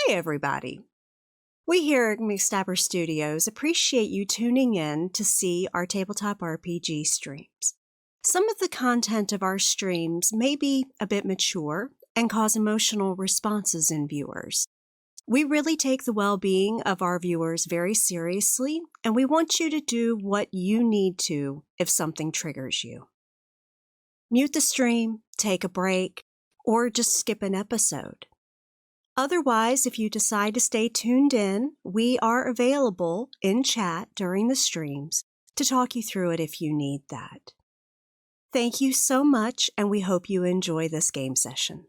Hi, everybody. We here at McStabber Studios appreciate you tuning in to see our tabletop RPG streams. Some of the content of our streams may be a bit mature and cause emotional responses in viewers. We really take the well-being of our viewers very seriously, and we want you to do what you need to if something triggers you. Mute the stream, take a break, or just skip an episode. Otherwise, if you decide to stay tuned in, we are available in chat during the streams to talk you through it if you need that. Thank you so much, and we hope you enjoy this game session.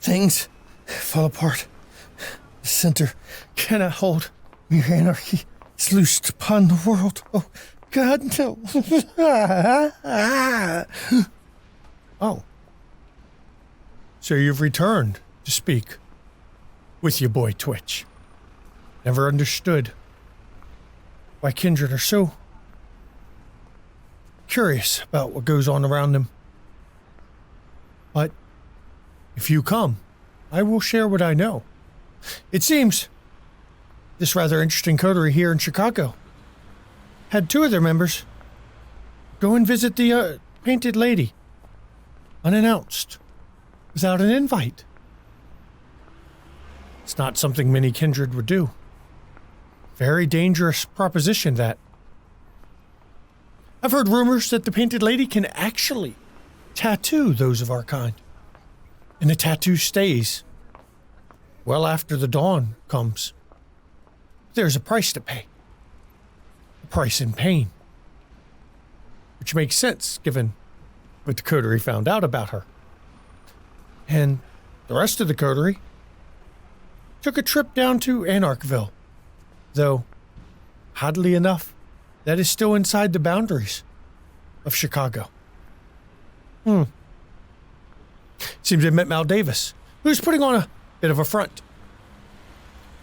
Things fall apart. The center cannot hold. Mere anarchy is loosed upon the world. Oh, God, no. Oh. So you've returned to speak with your boy Twitch. Never understood why kindred are so curious about what goes on around them. But if you come, I will share what I know. It seems this rather interesting coterie here in Chicago had two of their members go and visit the Painted Lady, unannounced, without an invite. It's not something many kindred would do. Very dangerous proposition, that. I've heard rumors that the Painted Lady can actually tattoo those of our kind. And the tattoo stays well after the dawn comes. There's a price to pay. A price in pain. Which makes sense, given what the coterie found out about her. And the rest of the coterie took a trip down to Anarchville. Though, oddly enough, that is still inside the boundaries of Chicago. Seems they met Mal Davis, who's putting on a bit of a front,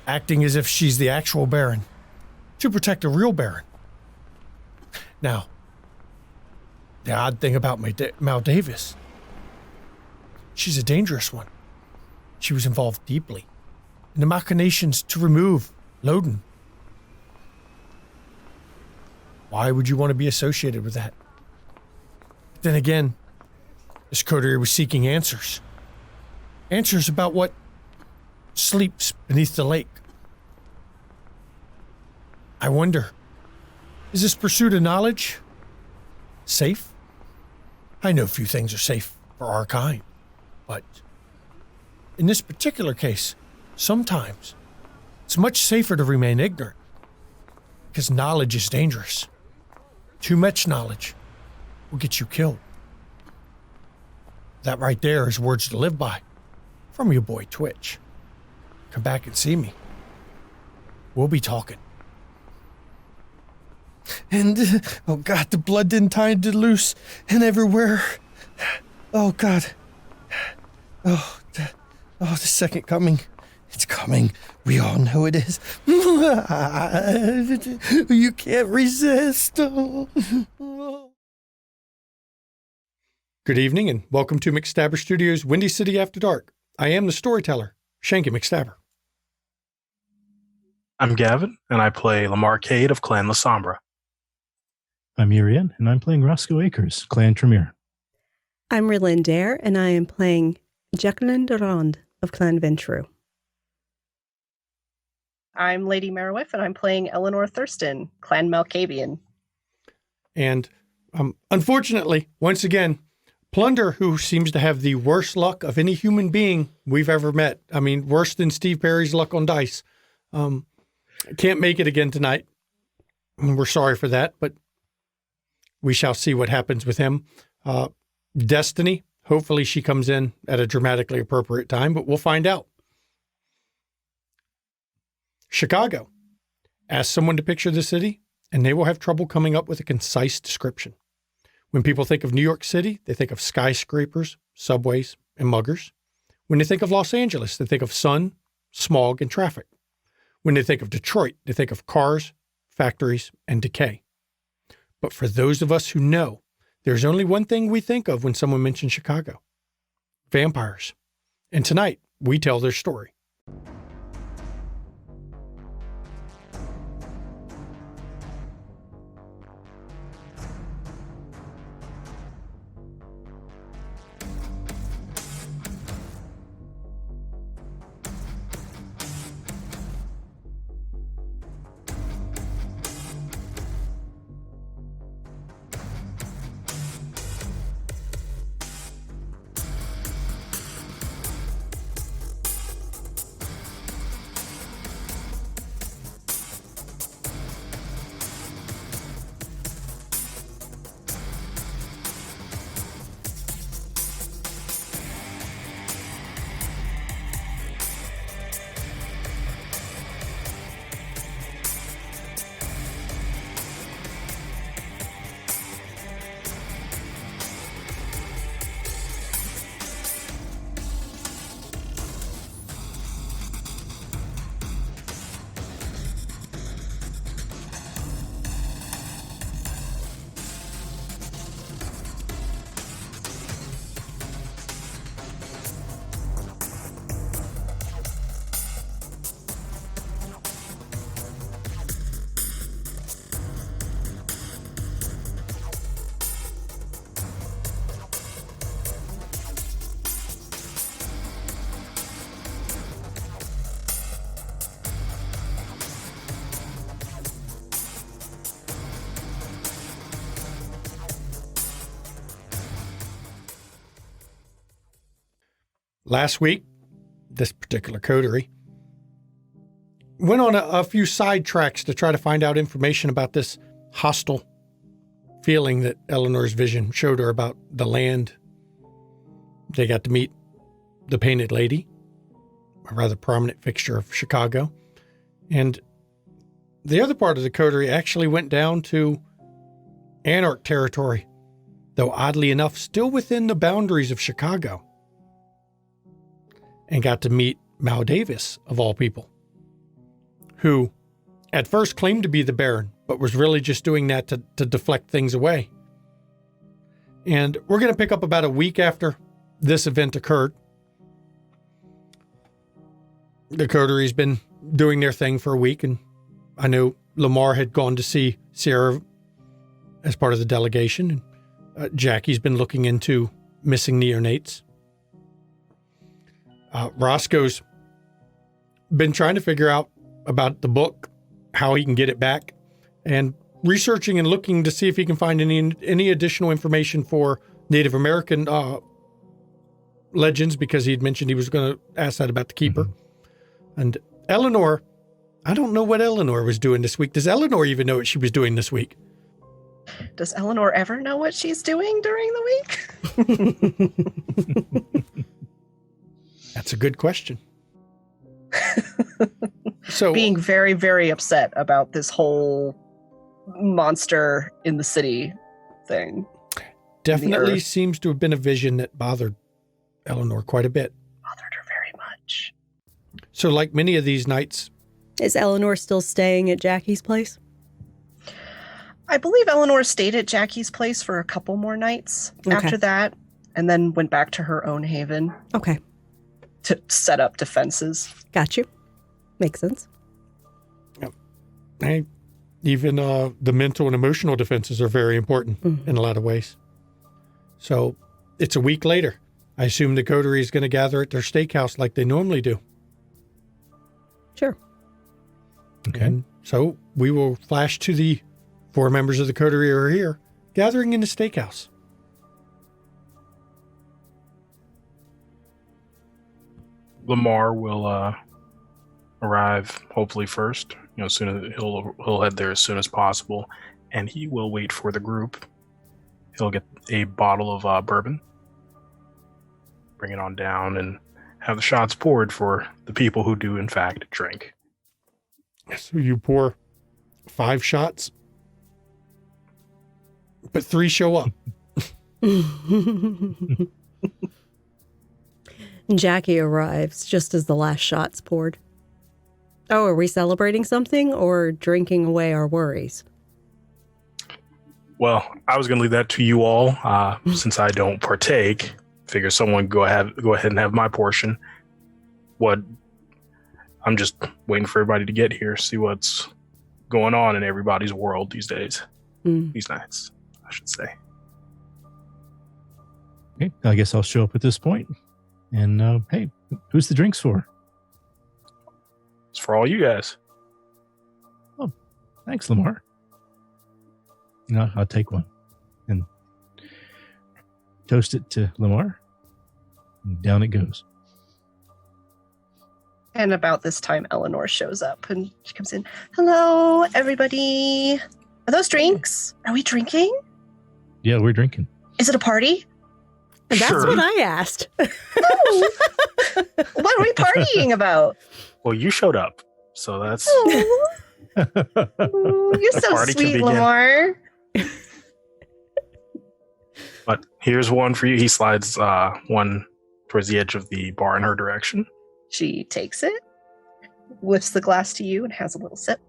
acting as if she's the actual Baron, to protect a real Baron. Now, the odd thing about Mal Davis, she's a dangerous one. She was involved deeply in the machinations to remove Loden. Why would you want to be associated with that? Then again, this coterie was seeking answers. Answers about what sleeps beneath the lake. I wonder, is this pursuit of knowledge safe? I know few things are safe for our kind, but in this particular case, sometimes it's much safer to remain ignorant, because knowledge is dangerous. Too much knowledge will get you killed. That right there is words to live by from your boy Twitch. Come back and see me. We'll be talking. And, oh God, the blood didn't tie it loose and everywhere. Oh God. Oh, the second coming. It's coming. We all know it is. You can't resist. Good evening and welcome to McStabber Studios' Windy City After Dark. I am the storyteller, Shanky McStabber. I'm Gavin, and I play Lamar Cade of Clan La Sombra. I'm Irian, and I'm playing Roscoe Akers, Clan Tremere. I'm Rylyn Dare, and I am playing Jacqueline Durand of Clan Ventru. I'm Lady Merowith, and I'm playing Eleanor Thurston, Clan Malkavian. And unfortunately, once again, Plunder, who seems to have the worst luck of any human being we've ever met. I mean, worse than Steve Perry's luck on dice. Can't make it again tonight. We're sorry for that, but we shall see what happens with him. Destiny, hopefully she comes in at a dramatically appropriate time, but we'll find out. Chicago. Ask someone to picture the city, and they will have trouble coming up with a concise description. When people think of New York City, they think of skyscrapers, subways, and muggers. When they think of Los Angeles, they think of sun, smog, and traffic. When they think of Detroit, they think of cars, factories, and decay. But for those of us who know, there's only one thing we think of when someone mentions Chicago: vampires. And tonight, we tell their story. Last week, this particular coterie went on a few side tracks to try to find out information about this hostile feeling that Eleanor's vision showed her about the land. They got to meet the Painted Lady, a rather prominent fixture of Chicago. And the other part of the coterie actually went down to Anarch territory, though oddly enough, still within the boundaries of Chicago, and got to meet Mal Davis, of all people, who at first claimed to be the Baron, but was really just doing that to deflect things away. And we're going to pick up about a week after this event occurred. The coterie's been doing their thing for a week, and I know Lamar had gone to see Sierra as part of the delegation, and Jackie's been looking into missing neonates. Roscoe's been trying to figure out about the book, how he can get it back, and researching and looking to see if he can find any additional information for Native American legends, because he'd mentioned he was going to ask that about the Keeper. Mm-hmm. And Eleanor, I don't know what Eleanor was doing this week. Does Eleanor even know what she was doing this week? Does Eleanor ever know what she's doing during the week? That's a good question. So, being very, very upset about this whole monster in the city thing. Definitely seems to have been a vision that bothered Eleanor quite a bit. Bothered her very much. So like many of these nights... Is Eleanor still staying at Jackie's place? I believe Eleanor stayed at Jackie's place for a couple more nights after that, and then went back to her own haven. Okay. To set up defenses. Got you. Makes sense. Even the mental and emotional defenses are very important in a lot of ways. So it's a week later. I assume the coterie is going to gather at their steakhouse like they normally do. Sure. Okay. And so we will flash to the 4 members of the coterie who are here, gathering in the steakhouse. Lamar will arrive hopefully first. Soon as he'll head there as soon as possible, and he will wait for the group. He'll get a bottle of bourbon, bring it on down, and have the shots poured for the people who do in fact drink. So you pour 5 shots, but 3 show up. And Jackie arrives just as the last shot's poured. Oh, are we celebrating something or drinking away our worries? Well, I was going to leave that to you all, since I don't partake. Figure someone go ahead and have my portion. I'm just waiting for everybody to get here, see what's going on in everybody's world these days. These nights, I should say. Okay, I guess I'll show up at this point. And hey, who's the drinks for? It's for all you guys. Oh, thanks, Lamar. No, I'll take one and toast it to Lamar. And down it goes. And about this time, Eleanor shows up and she comes in. Hello, everybody. Are those drinks? Are we drinking? Yeah, we're drinking. Is it a party? And that's Sure. what I asked. Oh. What are we partying about? Well, you showed up, so that's... Oh, you're so party can sweet, begin. Lamar. But here's one for you. He slides one towards the edge of the bar in her direction. She takes it, lifts the glass to you, and has a little sip.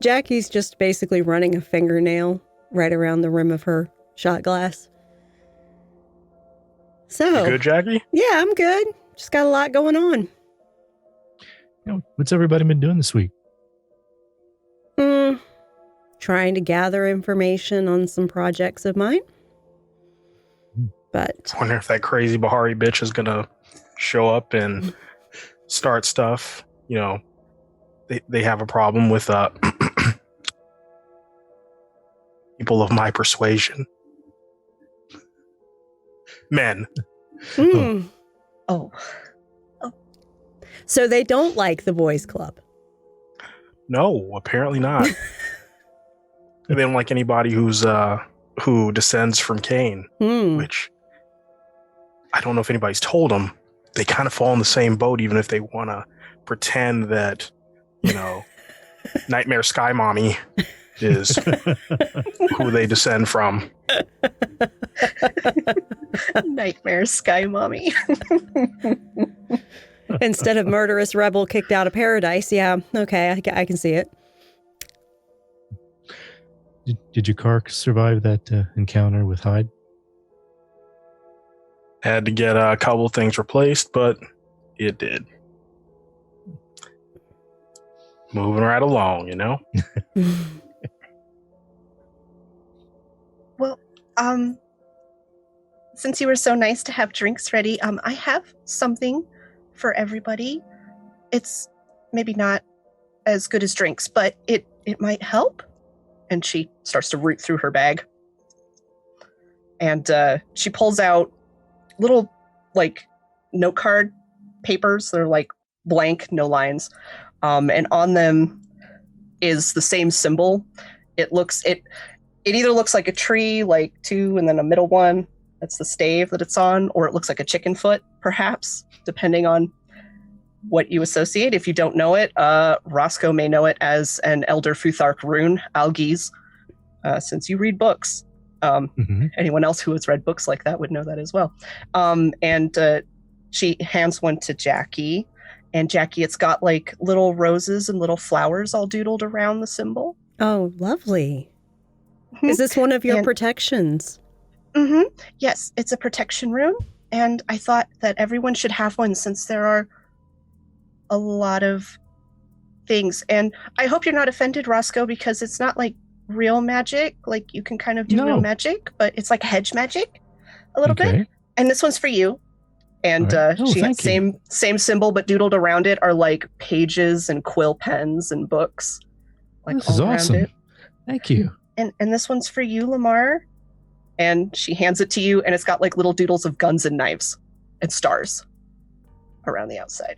Jackie's just basically running a fingernail right around the rim of her shot glass. So, You good, Jackie? yeah, I'm good. Just got a lot going on. You know, what's everybody been doing this week? Trying to gather information on some projects of mine. But I wonder if that crazy Bahari bitch is gonna show up and start stuff. You know, they have a problem with people of my persuasion. Men. Oh. So they don't like the boys club. No, apparently not. They don't like anybody who descends from Cain, which I don't know if anybody's told them. They kind of fall in the same boat, even if they want to pretend that, you know, Nightmare Sky Mommy is who they descend from. Nightmare Sky Mommy. Instead of murderous rebel kicked out of paradise. Yeah, okay, I can see it. Did your car survive that encounter with Hyde? Had to get a couple things replaced, but it did. Moving right along, you know? Well, since you were so nice to have drinks ready, I have something for everybody. It's maybe not as good as drinks, but it might help. And she starts to root through her bag. And she pulls out little, like, note card papers. They're, like, blank, no lines. And on them is the same symbol. It either looks like a tree, like two, and then a middle one. That's the stave that it's on. Or it looks like a chicken foot, perhaps, depending on what you associate. If you don't know it, Roscoe may know it as an Elder Futhark rune, Algiz, since you read books. Anyone else who has read books like that would know that as well. And she hands one to Jackie. And Jackie, it's got like little roses and little flowers all doodled around the symbol. Oh, lovely. Is this one of your protections? Yes, it's a protection rune. And I thought that everyone should have one since there are a lot of things. And I hope you're not offended, Roscoe, because it's not like real magic. Like you can kind of do real magic, but it's like hedge magic a little bit. And this one's for you. And she has same symbol, but doodled around it are like pages and quill pens and books. Like this is awesome. It. Thank you. And this one's for you, Lamar. And she hands it to you, and it's got like little doodles of guns and knives and stars around the outside.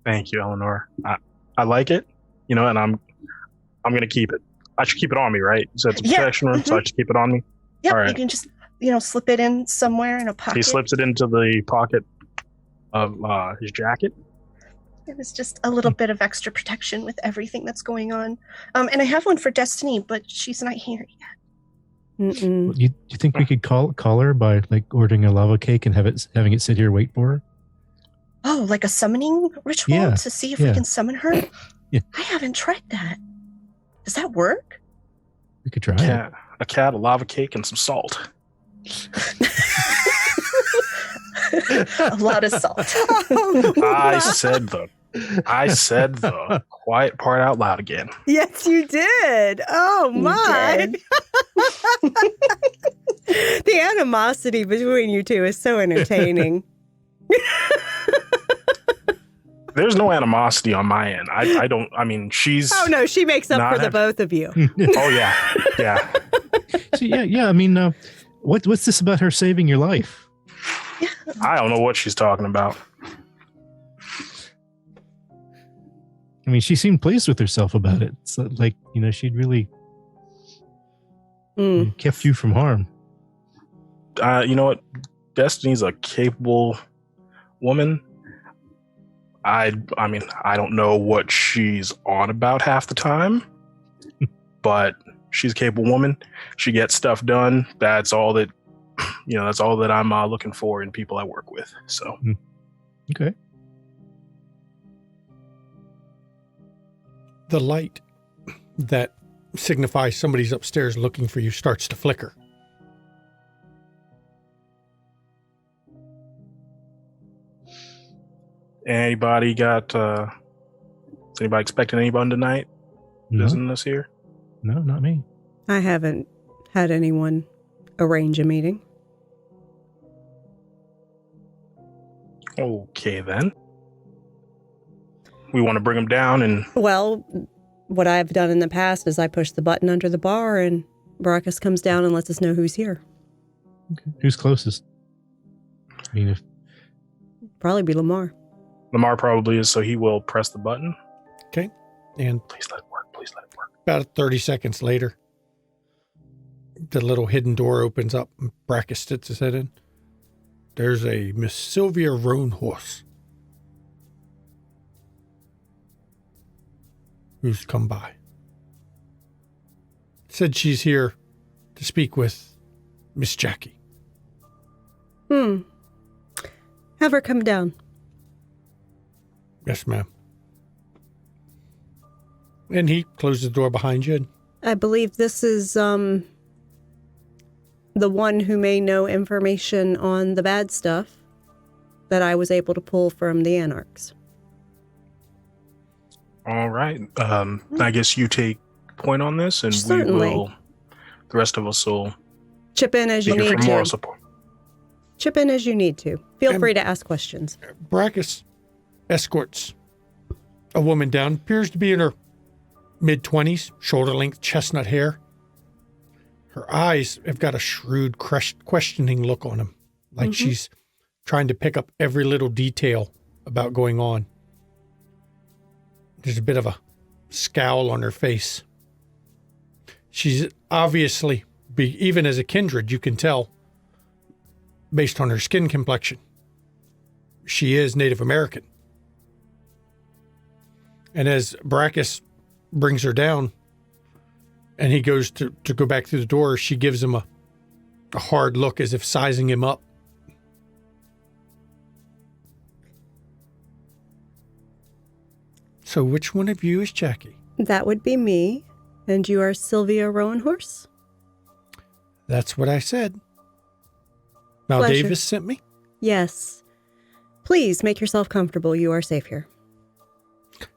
Thank you, Eleanor. I like it, you know, and I'm gonna keep it. I should keep it on me, right? So it's a protection room, so I should keep it on me. Yep, all right. You can just slip it in somewhere in a pocket. He slips it into the pocket of his jacket. It was just a little bit of extra protection with everything that's going on. And I have one for Destiny, but she's not here yet. Mm-mm. You think we could call her by like ordering a lava cake and having it sit here wait for her? Oh, like a summoning ritual Yeah, to see if we yeah. can summon her? Yeah. I haven't tried that. Does that work? We could try it. A cat, a lava cake, and some salt. A lot of salt. I said the quiet part out loud again. Yes, you did. Oh, You my. did. The animosity between you two is so entertaining. There's no animosity on my end. I don't. I mean, she's. Oh, no, she makes up Not for the have- both of you. Oh yeah, yeah. So yeah. I mean, what's this about her saving your life? I don't know what she's talking about. I mean, she seemed pleased with herself about it. It's like, she'd really Mm. kept you from harm. You know what? Destiny's a capable woman. I mean, I don't know what she's on about half the time, but she's a capable woman. She gets stuff done. That's all that, that's all that I'm looking for in people I work with. So, Okay. The light that signifies somebody's upstairs looking for you starts to flicker. anybody got, is anybody expecting anybody tonight? No, Business here? no, not me. I haven't had anyone arrange a meeting. Okay, then. We want to bring them down and Well, what I've done in the past is I push the button under the bar and Baracus comes down and lets us know who's here. Okay. Who's closest? I mean, if Probably be Lamar. Lamar probably is, so he will press the button. Okay. And Please let it work. Please let it work. about 30 seconds later, the little hidden door opens up and Brackus sticks his head in. There's a Miss Sylvia Roanhorse who's come by. Said she's here to speak with Miss Jackie. Have her come down. Yes, ma'am. And he closed the door behind you. I believe this is the one who may know information on the bad stuff that I was able to pull from the Anarchs. All right. I guess you take point on this, and Certainly. we will. The rest of us will Chip in as you be here need for moral to. support. Chip in as you need to. Feel And- free to ask questions. Brackus escorts a woman down, appears to be in her mid-20s, shoulder-length chestnut hair. Her eyes have got a shrewd, questioning look on them, like she's trying to pick up every little detail about going on. There's a bit of a scowl on her face. She's obviously, even as a kindred, you can tell, based on her skin complexion, she is Native American. And as Brackus brings her down and he goes to go back through the door, she gives him a hard look as if sizing him up. So which one of you is Jackie? That would be me. And you are Sylvia Roanhorse? That's what I said. Mal Pleasure. Davis sent me? Yes. Please make yourself comfortable. You are safe here.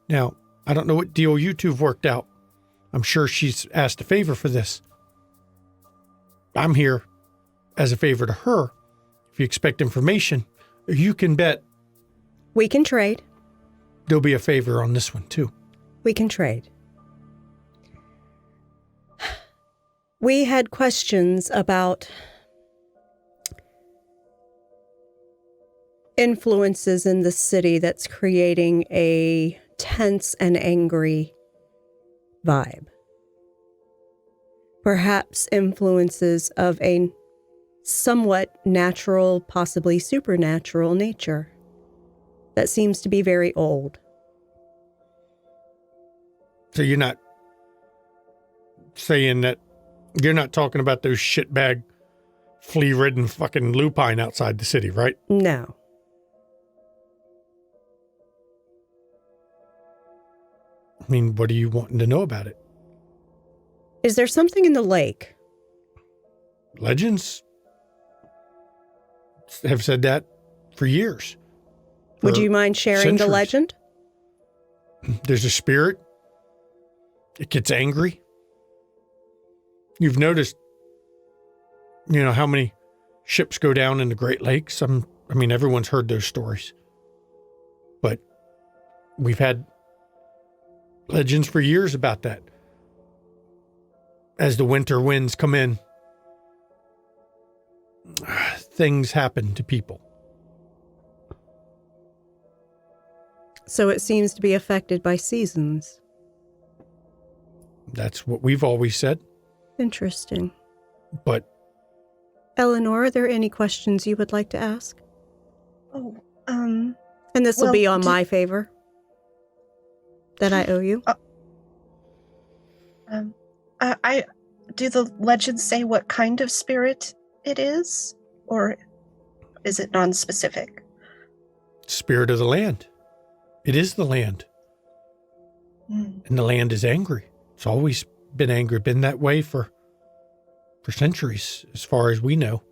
Now, I don't know what deal you two have worked out. I'm sure she's asked a favor for this. I'm here as a favor to her. If you expect information, you can bet We can trade. there'll be a favor on this one too. We can trade. We had questions about influences in the city that's creating a tense and angry vibe. Perhaps influences of a somewhat natural, possibly supernatural nature that seems to be very old. So you're not saying that You're not talking about those shitbag, flea-ridden fucking lupine outside the city, right? No. I mean, what are you wanting to know about it? Is there something in the lake? Legends have said that for years. Would For you mind sharing the centuries. legend? There's a spirit. It gets angry. You've noticed, how many ships go down in the Great Lakes? I mean, everyone's heard those stories. But we've had legends for years about that. As the winter winds come in, things happen to people. So it seems to be affected by seasons. That's what we've always said. Interesting. But Eleanor, are there any questions you would like to ask? Oh, And this will Well, be on my favor that I owe you. I do the legends say what kind of spirit it is, or is it non-specific? spirit of the land. It is the land. Mm. And the land is angry. It's always been angry, been that way for centuries, as far as we know.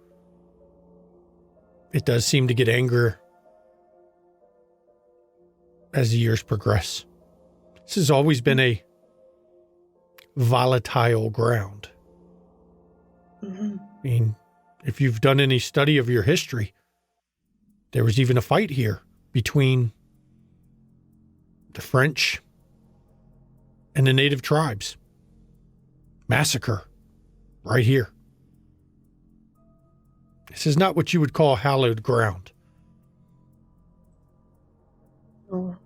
It does seem to get angrier as the years progress. This has always been a volatile ground. Mm-hmm. I mean, if you've done any study of your history, there was even a fight here between the French and the native tribes. Massacre right here. This is not what you would call hallowed ground. Oh.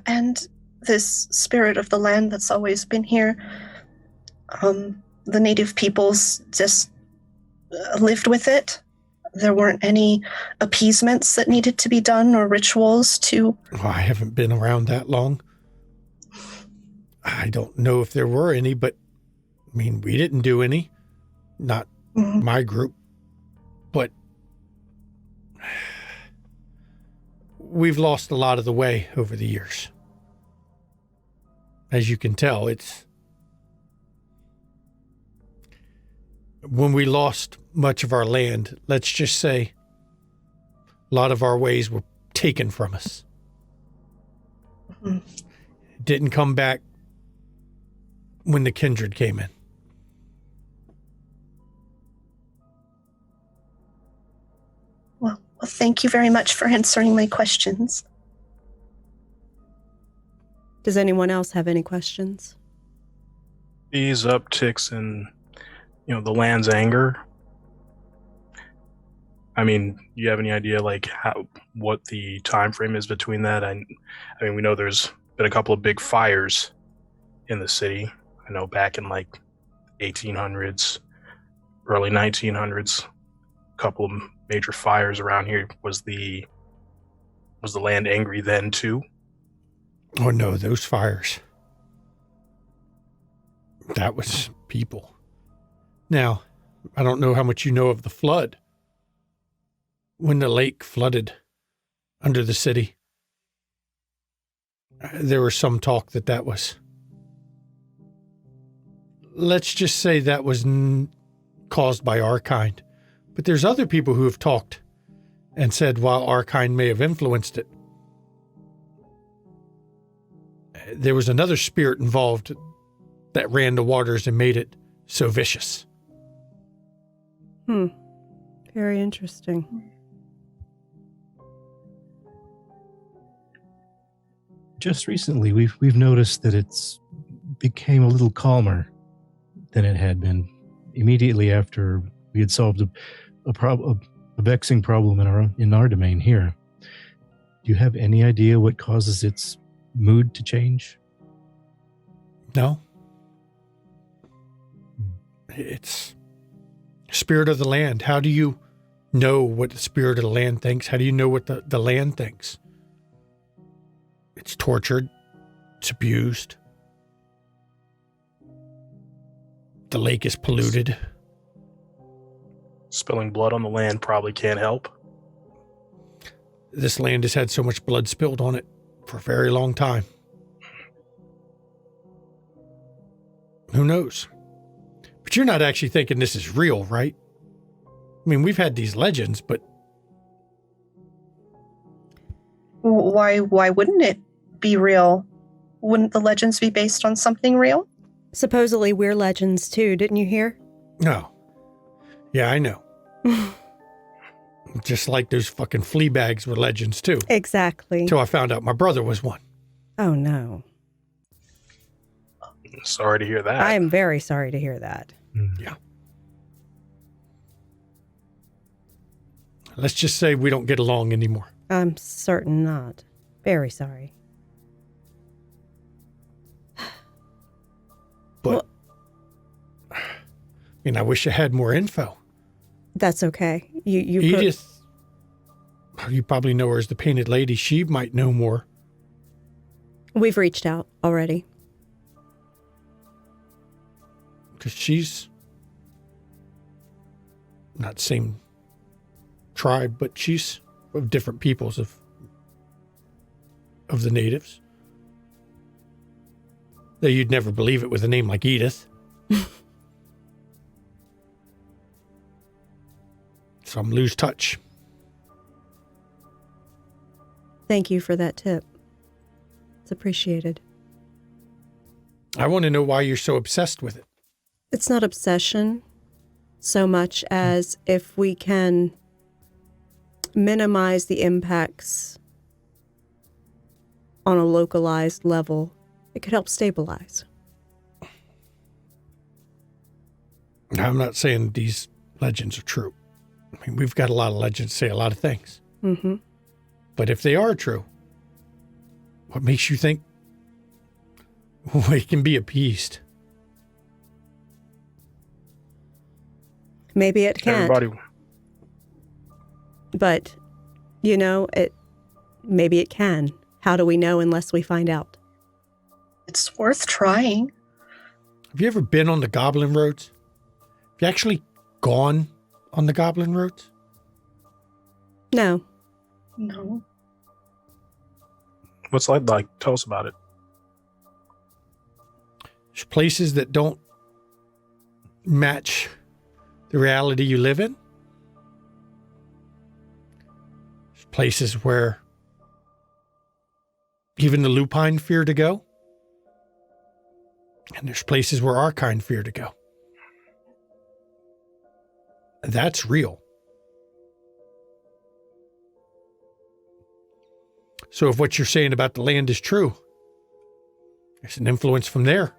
And this spirit of the land that's always been here, the native peoples just lived with it. There weren't any appeasements that needed to be done or rituals to... Oh, I haven't been around that long. I don't know if there were any, but I mean, we didn't do any. Not Mhm. my group. But we've lost a lot of the way over the years. As you can tell, it's when we lost much of our land, let's just say a lot of our ways were taken from us. Mhm. It didn't come back when the kindred came in. Well, thank you very much for answering my questions. Does anyone else have any questions? These upticks in, the land's anger. I mean, do you have any idea, like, what the time frame is between that? I mean, we know there's been a couple of big fires in the city. I know back in, like, 1800s, early 1900s, a couple of major fires around here. Was the land angry then, too? Oh no, those fires. That was people. Now, I don't know how much you know of the flood. When the lake flooded under the city, there was some talk that was... Let's just say that was caused by our kind. But there's other people who have talked and said while our kind may have influenced it, there was another spirit involved that ran the waters and made it so vicious. Very interesting. Just recently, we've noticed that it's became a little calmer than it had been immediately after we had solved a vexing problem in our domain here. Do you have any idea what causes its mood to change? No. It's spirit of the land. How do you know what the spirit of the land thinks? How do you know what the land thinks? It's tortured It's abused. The lake is polluted. Spilling blood on the land probably can't help. This land has had so much blood spilled on it for a very long time. Who knows? But you're not actually thinking this is real, right? I mean, we've had these legends, but Why wouldn't it be real? Wouldn't the legends be based on something real? Supposedly we're legends too, didn't you hear? no. Yeah, I know. Just like those fucking flea bags were legends too. Exactly. Until I found out my brother was one. Oh no. Sorry to hear that. I am very sorry to hear that. Yeah. Let's just say we don't get along anymore. I'm certain not. Very sorry. But, I mean, I wish I had more info. That's okay. You Edith, you probably know her as the Painted Lady. She might know more. we've reached out already. Because she's not same tribe, but she's of different peoples of the natives. Though you'd never believe it with a name like Edith. Some lose touch. Thank you for that tip. It's appreciated. I want to know why you're so obsessed with it. It's not obsession so much as if we can minimize the impacts on a localized level, it could help stabilize. Now, I'm not saying these legends are true. I mean, we've got a lot of legends say a lot of things. Mm-hmm. But if they are true, what makes you think we can be appeased? Maybe it can't. Everybody, But, maybe it can. How do we know unless we find out? It's worth trying. Have you ever been on the Goblin Roads? Have you actually gone on the Goblin Roads? No. No. what's it like? Tell us about it. There's places that don't match the reality you live in. There's places where even the lupine fear to go. And there's places where our kind fear to go. That's real. So if what you're saying about the land is true, there's an influence from there.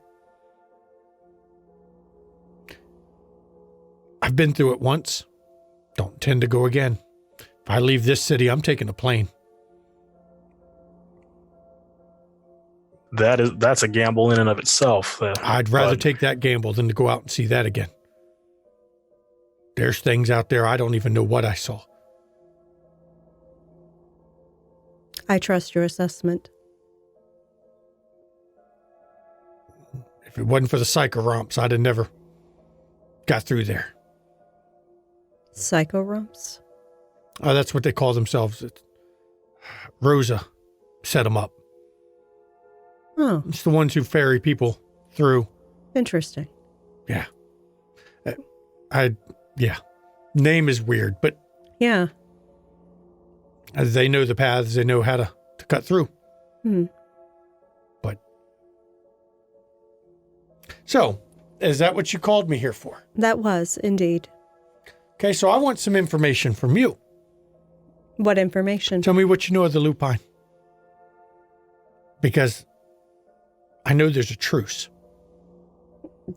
I've been through it once. Don't intend to go again. If I leave this city, I'm taking a plane. That's a gamble in and of itself. I'd rather but take that gamble than to go out and see that again. There's things out there I don't even know what I saw. I trust your assessment. If it wasn't for the psychoromps, I'd have never got through there. Psychorumps? Oh, that's what they call themselves. Rosa set them up. Oh, It's the ones who ferry people through. interesting. Yeah. Yeah. Name is weird, but Yeah. they know the paths. They know how to cut through. Hmm. But. So, is that what you called me here for? That was, indeed. Okay, so I want some information from you. What information? Tell me what you know of the lupine. Because I know there's a truce.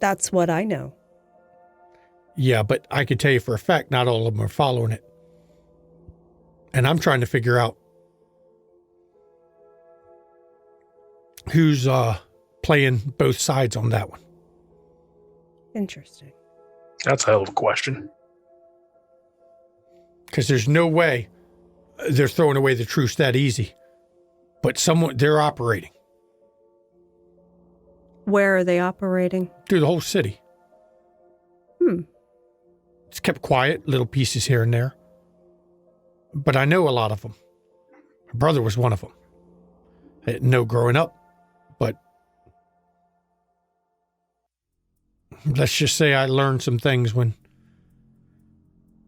That's what I know. Yeah, but I can tell you for a fact not all of them are following it. And I'm trying to figure out who's playing both sides on that one. Interesting. that's a hell of a question. Because there's no way they're throwing away the truce that easy. But they're operating. Where are they operating? Through the whole city. It's kept quiet, little pieces here and there. But I know a lot of them. My brother was one of them. I didn't know growing up, but let's just say I learned some things when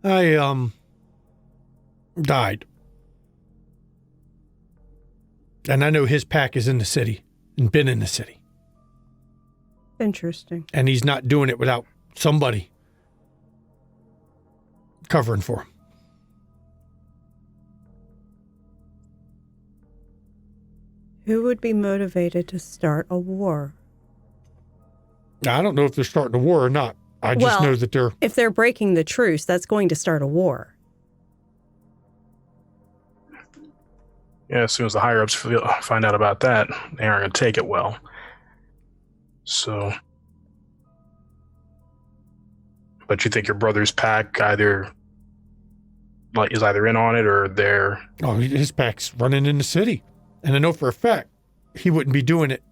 I died. And I know his pack is in the city and been in the city. Interesting. And he's not doing it without somebody covering for him. Who would be motivated to start a war? Now, I don't know if they're starting a war or not. I just know that they're... If they're breaking the truce, that's going to start a war. Yeah, as soon as the higher-ups find out about that, they aren't going to take it well. So... But you think your brother's pack is either in on it or they're... Oh, his pack's running in the city. And I know for a fact he wouldn't be doing it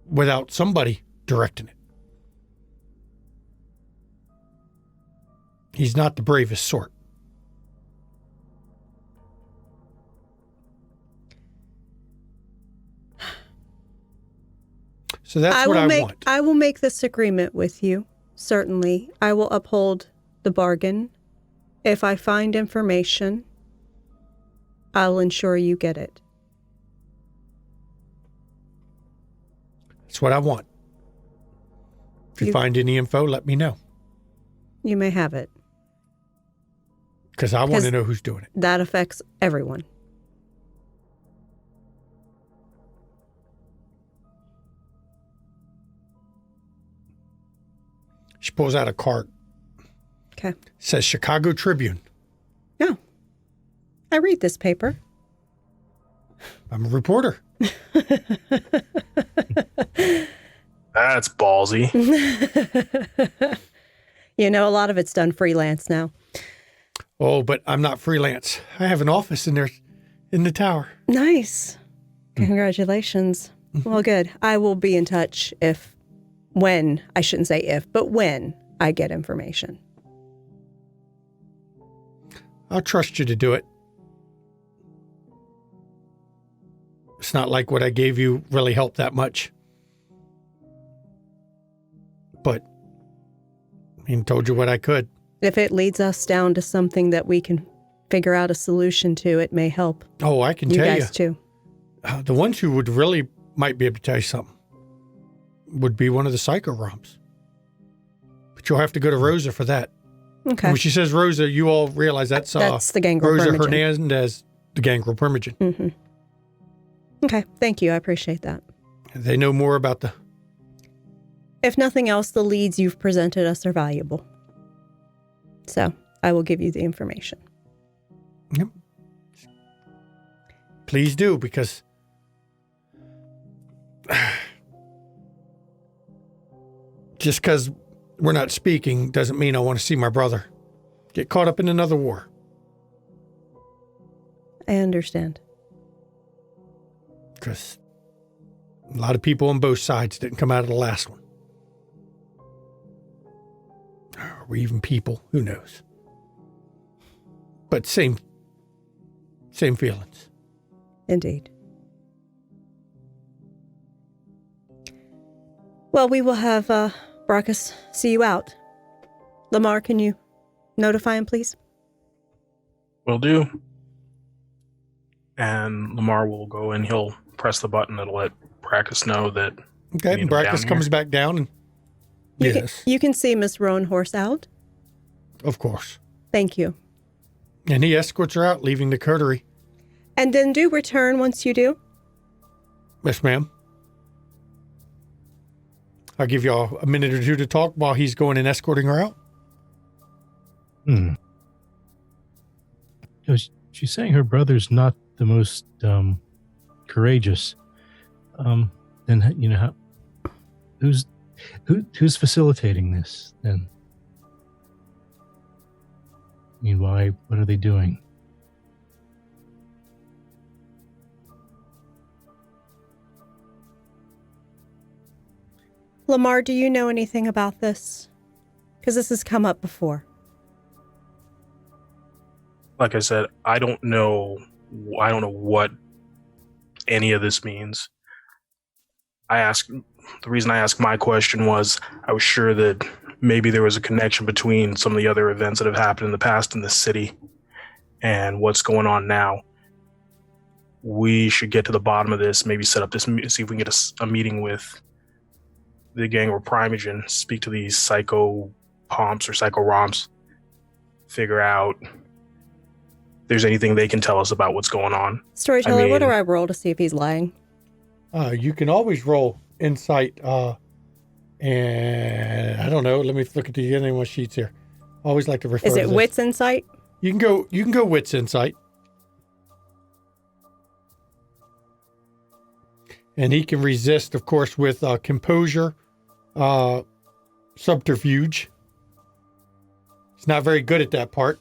without somebody directing it. He's not the bravest sort. So that's what I want. I will make this agreement with you. Certainly. I will uphold the bargain. If I find information, I'll ensure you get it. That's what I want. If you find any info, let me know. You may have it. Because I want to know who's doing it. That affects everyone. She pulls out a card. Okay. Says Chicago Tribune. No. I read this paper. I'm a reporter. That's ballsy. You know, a lot of it's done freelance now. Oh, but I'm not freelance. I have an office in there, in the tower. Nice. Congratulations. Well, good. I will be in touch when I get information. I'll trust you to do it. It's not like what I gave you really helped that much. But I told you what I could. If it leads us down to something that we can figure out a solution to, it may help. Oh, I can tell you. You guys too. The ones who would really might be able to tell you something would be one of the psycho ROMs. But you'll have to go to Rosa for that. Okay. When she says Rosa, you all realize that's the gangrel Rosa permagene. Hernandez, the gangrel permagene. Mm-hmm. Okay. Thank you. I appreciate that. They know more about the... If nothing else, the leads you've presented us are valuable. So I will give you the information. Yep. Please do, because just because we're not speaking doesn't mean I want to see my brother get caught up in another war. I understand. Because a lot of people on both sides didn't come out of the last one. Or even people, who knows? But same feelings. Indeed. Well, we will have Brackus see you out. Lamar, can you notify him, please? Will do. And Lamar will go and he'll press the button that'll let Brackus know that... Okay, and Brackus comes back down and... You can see Miss Roanhorse out. Of course. Thank you. And he escorts her out, leaving the coterie. And then do return once you do. Yes, ma'am. I'll give y'all a minute or two to talk while he's going and escorting her out. She's saying her brother's not the most courageous. Then who's facilitating this then? I mean, why? What are they doing? Lamar, do you know anything about this? Because this has come up before. Like I said, I don't know what any of this means. The reason I asked my question was I was sure that maybe there was a connection between some of the other events that have happened in the past in this city and what's going on now. We should get to the bottom of this, maybe set up this, see if we can get a meeting with the gang or Primogen, speak to these psycho pomps or psycho romps, figure out if there's anything they can tell us about what's going on. Storyteller, what do I roll to see if he's lying? You can always roll insight, and I don't know. Let me look at the other one sheets here. I always like to refer. Is it to this. wits insight? You can go wits insight, and he can resist, of course, with composure, subterfuge. He's not very good at that part,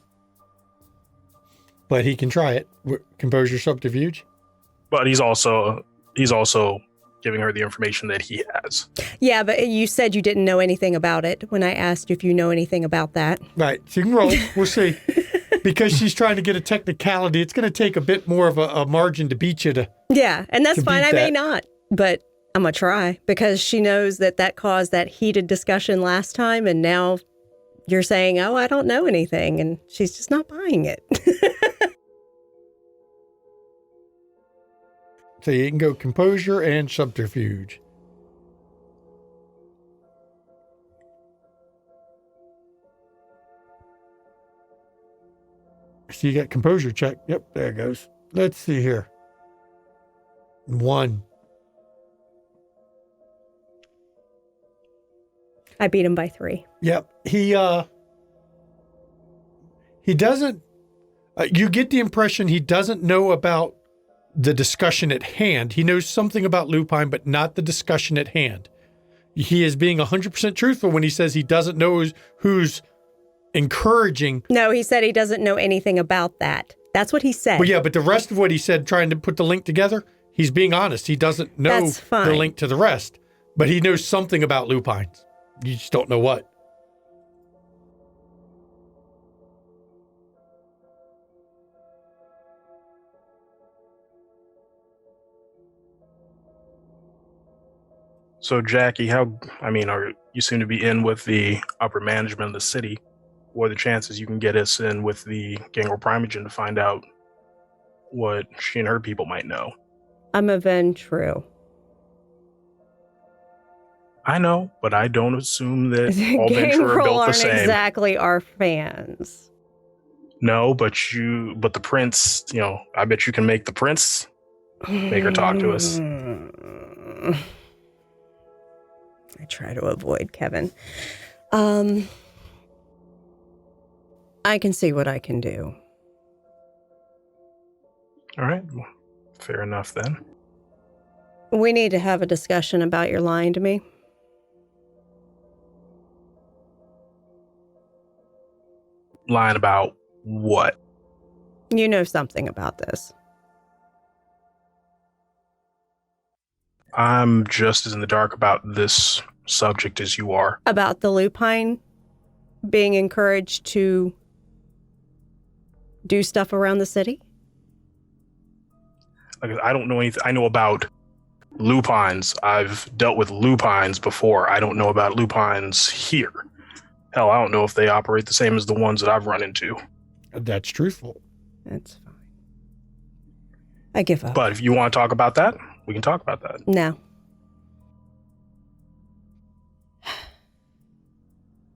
but he can try it. Composure, subterfuge. But he's also giving her the information that he has. Yeah, but you said you didn't know anything about it when I asked you if you know anything about that. Right. So you can roll. We'll see. Because she's trying to get a technicality, it's going to take a bit more of a margin to beat you to. Yeah, and that's to fine. beat I may that. not, but I'm going to try because she knows that caused that heated discussion last time. And now you're saying, oh, I don't know anything. And she's just not buying it. So you can go composure and subterfuge. So you got composure check. Yep, there it goes. Let's see here. 1. I beat him by 3. Yep. He doesn't, you get the impression he doesn't know about the discussion at hand. He knows something about lupine, but not the discussion at hand. He is being 100% truthful when he says he doesn't know who's encouraging. No, he said he doesn't know anything about that. That's what he said. Well, yeah, but the rest of what he said, trying to put the link together, he's being honest. He doesn't know That's fine. the link to the rest, but he knows something about lupines. You just don't know what. So, Jackie, you seem to be in with the upper management of the city. What are the chances you can get us in with the gang or Primogen to find out what she and her people might know? I'm a Ventru. I know, but I don't assume that all Gang Venture are roll built the aren't same. exactly our fans. No, but the prince, I bet you can make the prince make her talk to us. I try to avoid Kevin. I can see what I can do. All right, well, fair enough then. We need to have a discussion about your lying to me. Lying about what? You know something about this. I'm just as in the dark about this subject as you are. About the lupine being encouraged to do stuff around the city? Like, I don't know anything. I know about lupines. I've dealt with lupines before. I don't know about lupines here. Hell, I don't know if they operate the same as the ones that I've run into. That's truthful. That's fine. I give up. But if you want to talk about that, we can talk about that. No.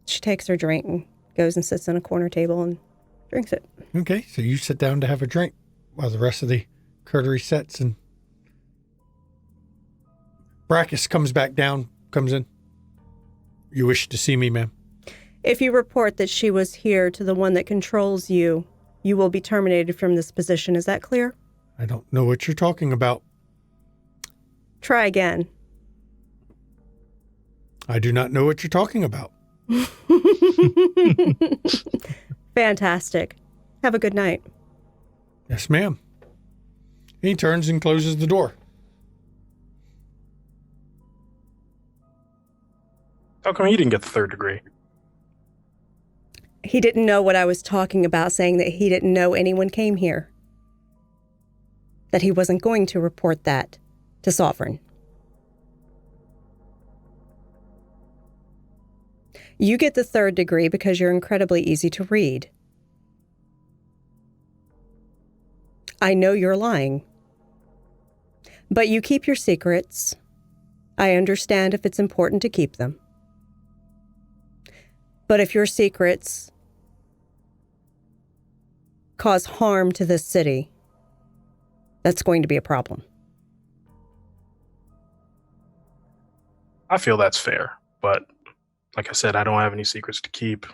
She takes her drink and goes and sits on a corner table and drinks it. Okay, so you sit down to have a drink while the rest of the coterie sets, and Brackus comes in. You wish to see me, ma'am? If you report that she was here to the one that controls you, you will be terminated from this position. Is that clear? I don't know what you're talking about. Try again. I do not know what you're talking about. Fantastic. Have a good night. Yes, ma'am. He turns and closes the door. How come he didn't get the 3rd degree? He didn't know what I was talking about, saying that he didn't know anyone came here. That he wasn't going to report that to Sovereign. You get the 3rd degree because you're incredibly easy to read. I know you're lying. But you keep your secrets. I understand if it's important to keep them. But if your secrets cause harm to this city, that's going to be a problem. I feel that's fair, but like I said, I don't have any secrets to keep.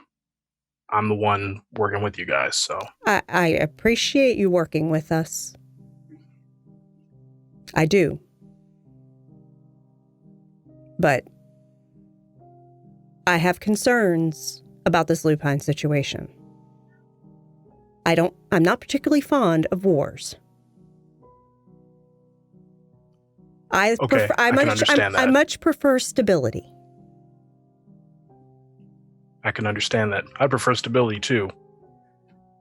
I'm the one working with you guys, so. I appreciate you working with us. I do. But I have concerns about this Lupine situation. I'm not particularly fond of wars. I much prefer stability. I can understand that. I prefer stability too.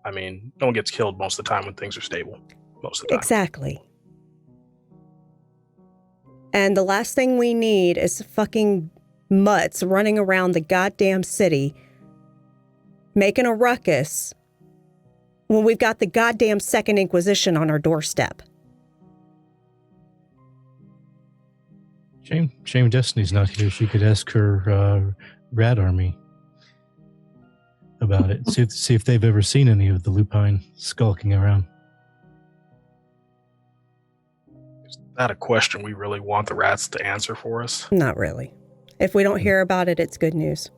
I mean, no one gets killed most of the time when things are stable. Most of the time. Exactly. And the last thing we need is fucking mutts running around the goddamn city making a ruckus when we've got the goddamn Second Inquisition on our doorstep. Shame Destiny's not here. She could ask her rat army about it. See if they've ever seen any of the lupine skulking around. Is that a question we really want the rats to answer for us? Not really. If we don't hear about it, it's good news.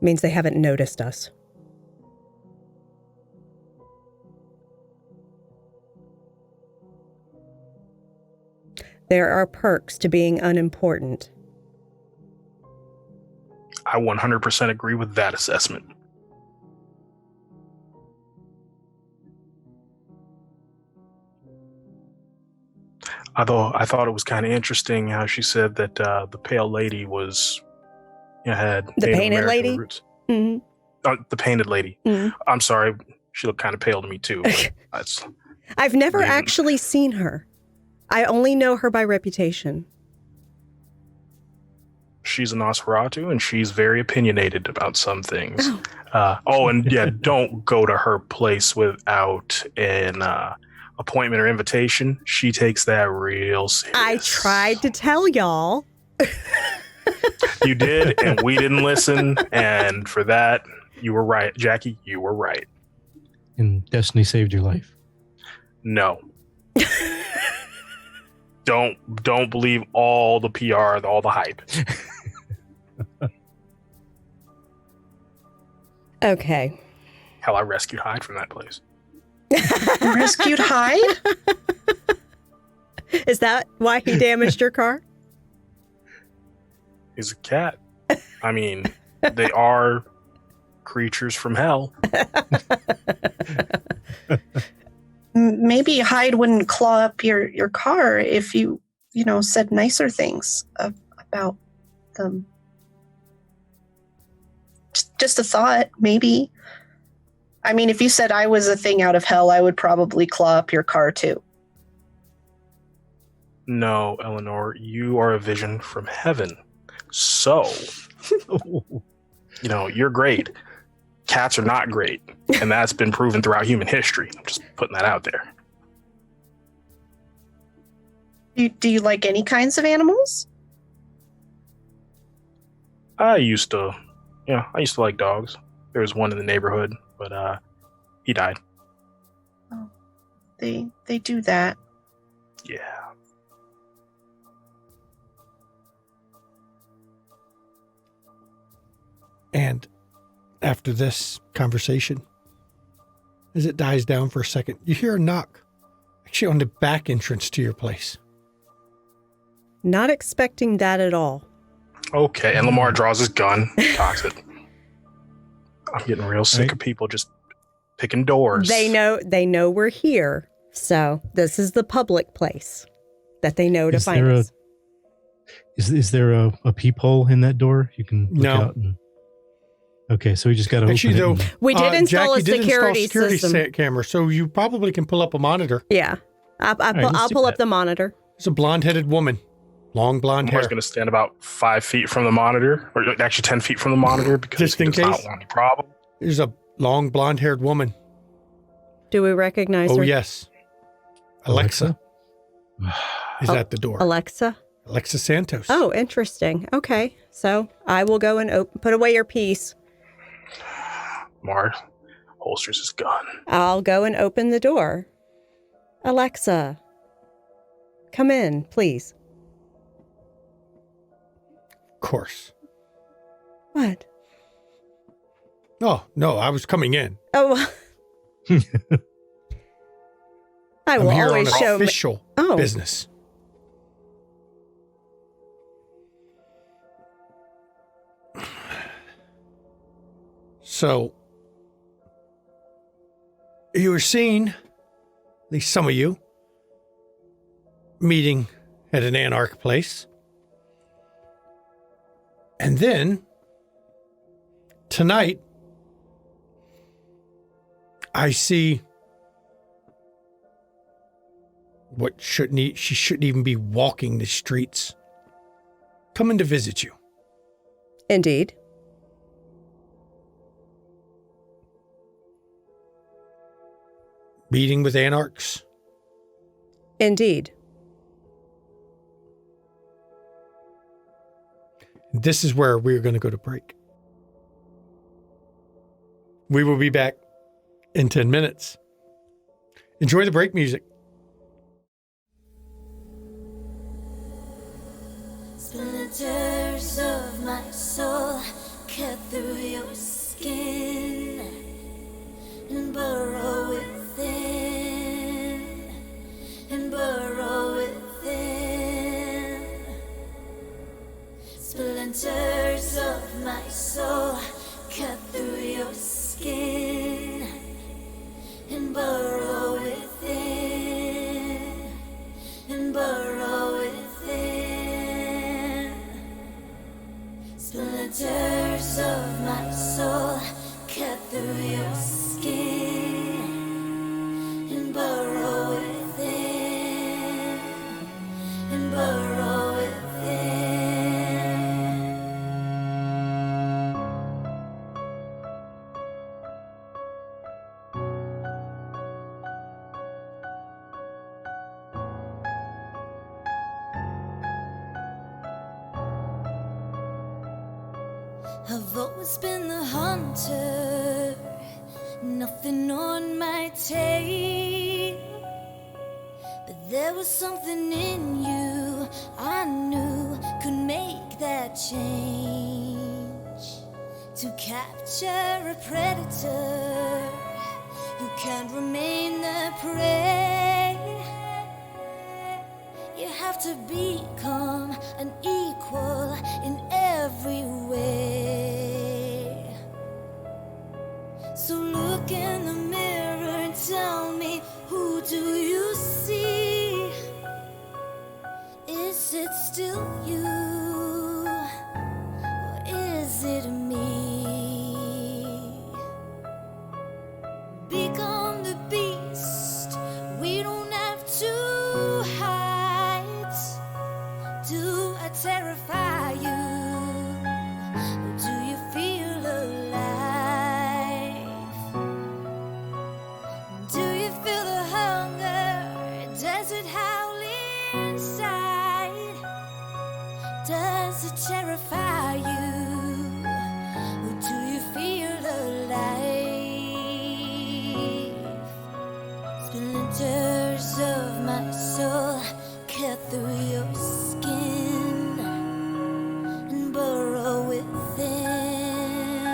It means they haven't noticed us. There are perks to being unimportant. I 100% agree with that assessment. Although I thought it was kind of interesting how she said that the pale lady was, had the Native painted American lady? roots. Mm-hmm. The painted lady. Mm-hmm. I'm sorry, she looked kind of pale to me too. But I've never Raven. actually seen her. I only know her by reputation. She's a Nosferatu, and she's very opinionated about some things. And yeah, don't go to her place without an appointment or invitation. She takes that real serious. I tried to tell y'all. You did, and we didn't listen. And for that, you were right, Jackie. You were right. And Destiny saved your life. No. Don't believe all the PR, all the hype. Okay. Hell, I rescued Hyde from that place. Rescued Hyde? Is that why he damaged your car? He's a cat. I mean, they are creatures from hell. Maybe Hyde wouldn't claw up your car if you said nicer things about them. Just a thought, maybe. I mean, if you said I was a thing out of hell, I would probably claw up your car too. No, Eleanor, you are a vision from heaven. So, you're great. Cats are not great. And that's been proven throughout human history. I'm just putting that out there. Do you like any kinds of animals? I used to like dogs. There was one in the neighborhood, but he died. Oh, they do that. Yeah. And after this conversation, as it dies down for a second, you hear a knock, actually on the back entrance to your place. Not expecting that at all. Okay, and Lamar draws his gun, cocks it. I'm getting real sick of people just picking doors. They know we're here, so this is the public place that they know to find us. Is there a peephole in that door? You can look No. out. Okay, so we just got to Actually, open though, it. We did install Jack, a you did security install system. camera, so you probably can pull up a monitor. Yeah. right, I'll let's do pull up that. the monitor. It's a blonde-headed woman, long blonde hair. Lamar's going to stand about 5 feet from the monitor, or actually 10 feet from the monitor, because Just he in does not case? want any problem. There's a long blonde-haired woman. Do we recognize Oh her? yes, Alexa is Oh, at the door. Alexa? Alexa Santos. Oh, interesting. Okay. So I will go and put away your piece. Lamar holsters his gun. I'll go and open the door. Alexa, come in, please. Of course. What? Oh no, I was coming in. Oh, I will I'm here always on show. official Oh. business. So, you were seen, at least some of you, meeting at an Anarch place. And then, tonight, I see what she shouldn't even be walking the streets, coming to visit you. Indeed. Meeting with Anarchs. Indeed. This is where we're going to go to break. We will be back in 10 minutes. Enjoy the break music. Splinters of my soul cut through your skin and burrow within, and burrow within. Splinters of my soul cut through your skin and burrow within, and burrow within. Splinters of my soul cut through your skin and burrow within, and burrow within. I've always been the hunter, nothing on my tail. But there was something in you I knew could make that change. To capture a predator, you can't remain the prey. You have to become an equal in every way. So look in the mirror and tell me, who do you see? Is it still you? Or is it me? Become the beast. We don't have to hide. Do I terrify you? Or do you feel alive? Do you feel the hunger? Does it howl inside? Does it terrify you? Or do you feel alive? Splinters of my soul cut through your skin and burrow within,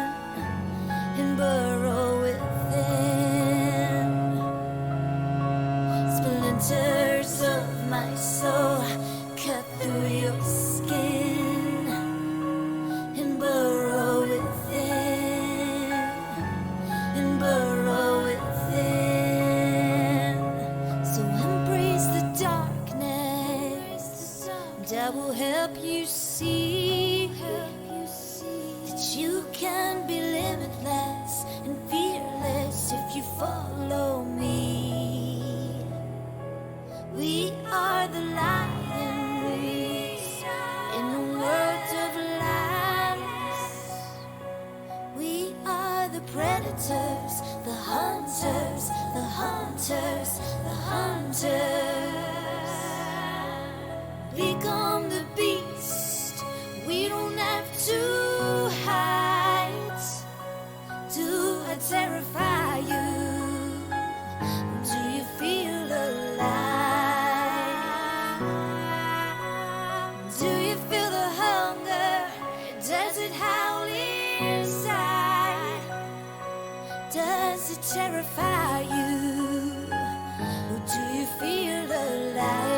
and burrow within. Splinters of my soul cut through your skin and burrow within, and burrow within. So embrace the darkness, and I will will help you see that you can be limitless and fearless if you follow me. We are the lions in the world of lions. We are the predators, the hunters, the hunters, the hunters. Become the beast. We don't have to hide. Do I terrify you? Do you feel alive? Do you feel the hunger? Does it howl inside? Does it terrify you? Or do you feel alive?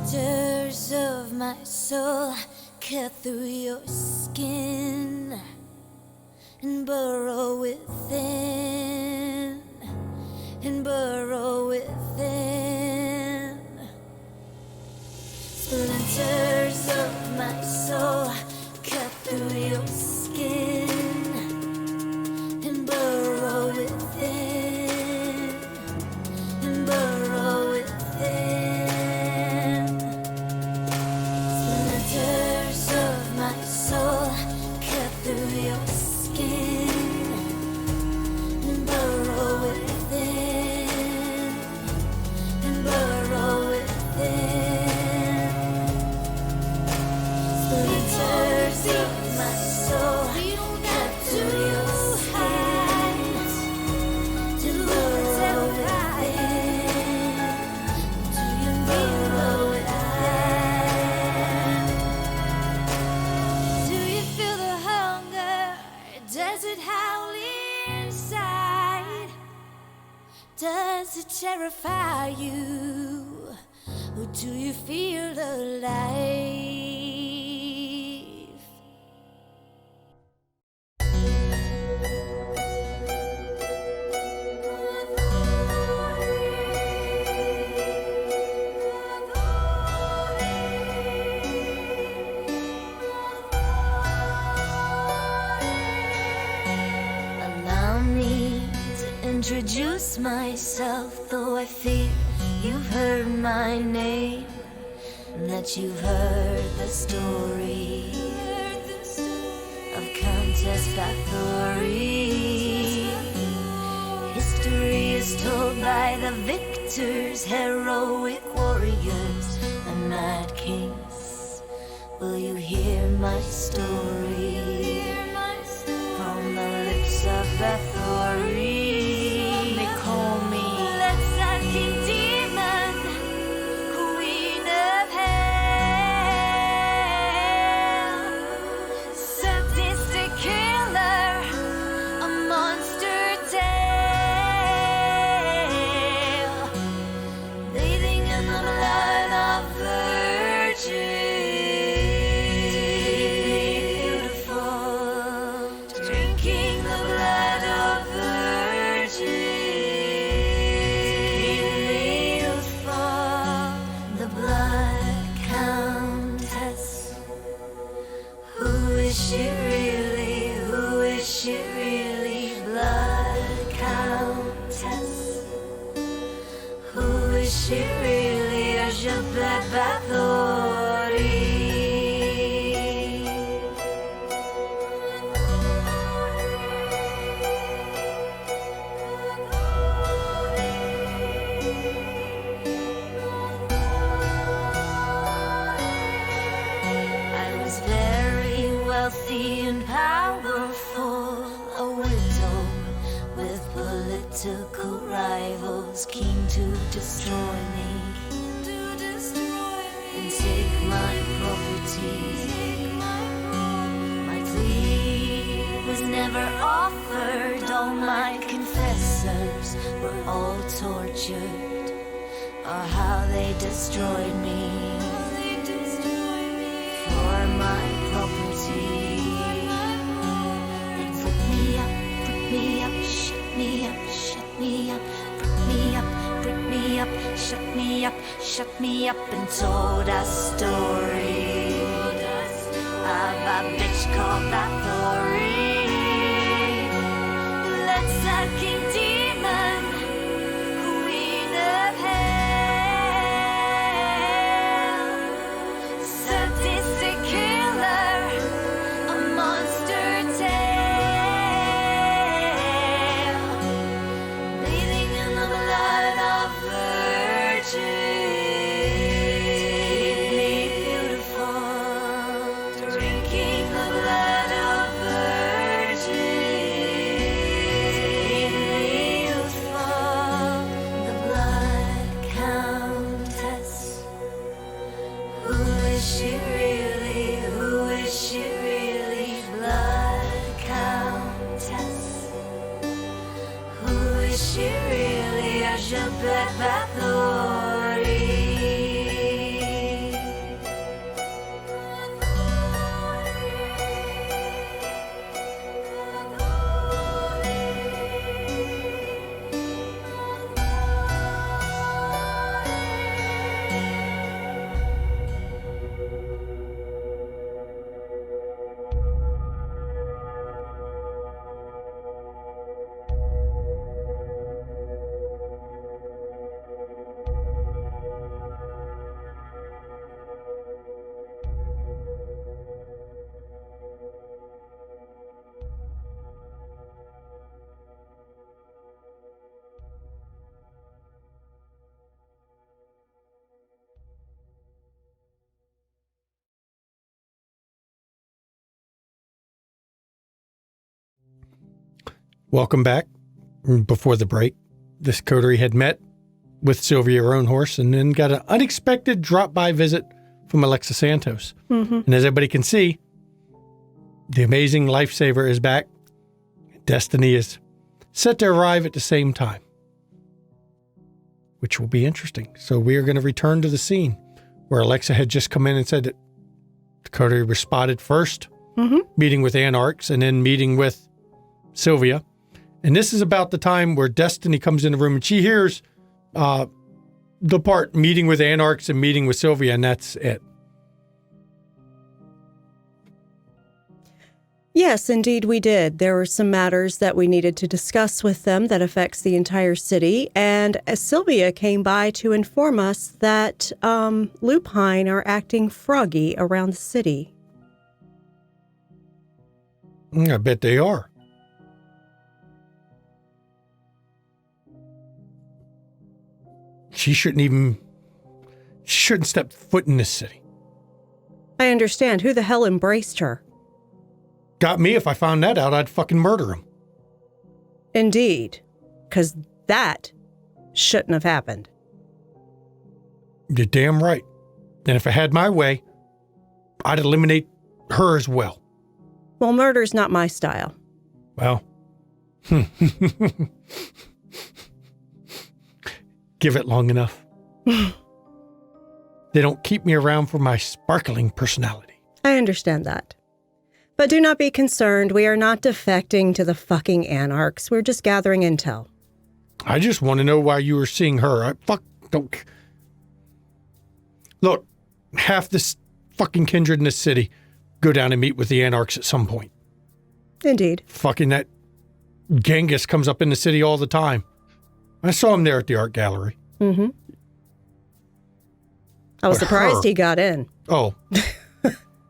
Splinters of my soul cut through your skin and burrow within, and burrow within. Splinters of my soul cut through your skin and burrow within, and burrow within. Splinters of my soul cut through your skin and burrow within, and burrow within. Splinters of my soul cut through your skin to burrow within. Do you burrow within? Do you feel the hunger? Does it howl inside? Does it terrify you? Or do you feel alive? Allow me to introduce myself, though I fear you've heard my name, and that you've heard the story of Countess Bathory. History is told by the victors, heroic warriors, and mad kings. Will you hear my story from the lips of Bathory? They call me Let's-Asking Demon, Queen of Hell, sadistic killer, a monster tale, bathing in the blood of virgins, beautiful, drinking the blood of virgins, beautiful, the blood countess. Who is she really? Who is she really? Blood countess. Who is she really? Elizabeth Bathory. political rivals keen to destroy me and take my property. My plea was never offered. All my confessors were all tortured. Or how they destroyed me for my property. They put me up, shut me up, shut me up, put me up, put me up, shut me up, shut me up, and told a story of a bitch called Bathory. Let's sucking demon, queen of hell, sadistic killer, a monster tale, bathing in the blood of virgins. Take me beautiful, drinking the blood of virgins. Take me youthful, the blood countess. Who is she really? Who is she really? Blood countess. Who is she really? Elizabeth Bathory. Welcome back. Before the break, this coterie had met with Sylvia Roanhorse and then got an unexpected drop-by visit from Alexa Santos. And as everybody can see, the amazing lifesaver is back. Destiny is set to arrive at the same time, which will be interesting. So we are going to return to the scene where Alexa had just come in and said that the coterie was spotted first, meeting with Anarchs and then meeting with Sylvia. And this is about the time where Destiny comes in the room and she hears the part meeting with Anarchs and meeting with Sylvia, and that's it. Yes, indeed we did. There were some matters that we needed to discuss with them that affects the entire city, and Sylvia came by to inform us that Lupine are acting froggy around the city. I bet they are. She shouldn't step foot in this city. I understand. Who the hell embraced her? Got me. If I found that out, I'd fucking murder him. Indeed. Because that shouldn't have happened. You're damn right. And if I had my way, I'd eliminate her as well. Well, murder's not my style. Well, give it long enough. They don't keep me around for my sparkling personality. I understand that. But do not be concerned. We are not defecting to the fucking Anarchs. We're just gathering intel. I just want to know why you were seeing her. Don't. Look, half this fucking kindred in this city go down and meet with the Anarchs at some point. Indeed. Fucking that Genghis comes up in the city all the time. I saw him there at the art gallery. Mm-hmm. I was surprised he got in. Oh.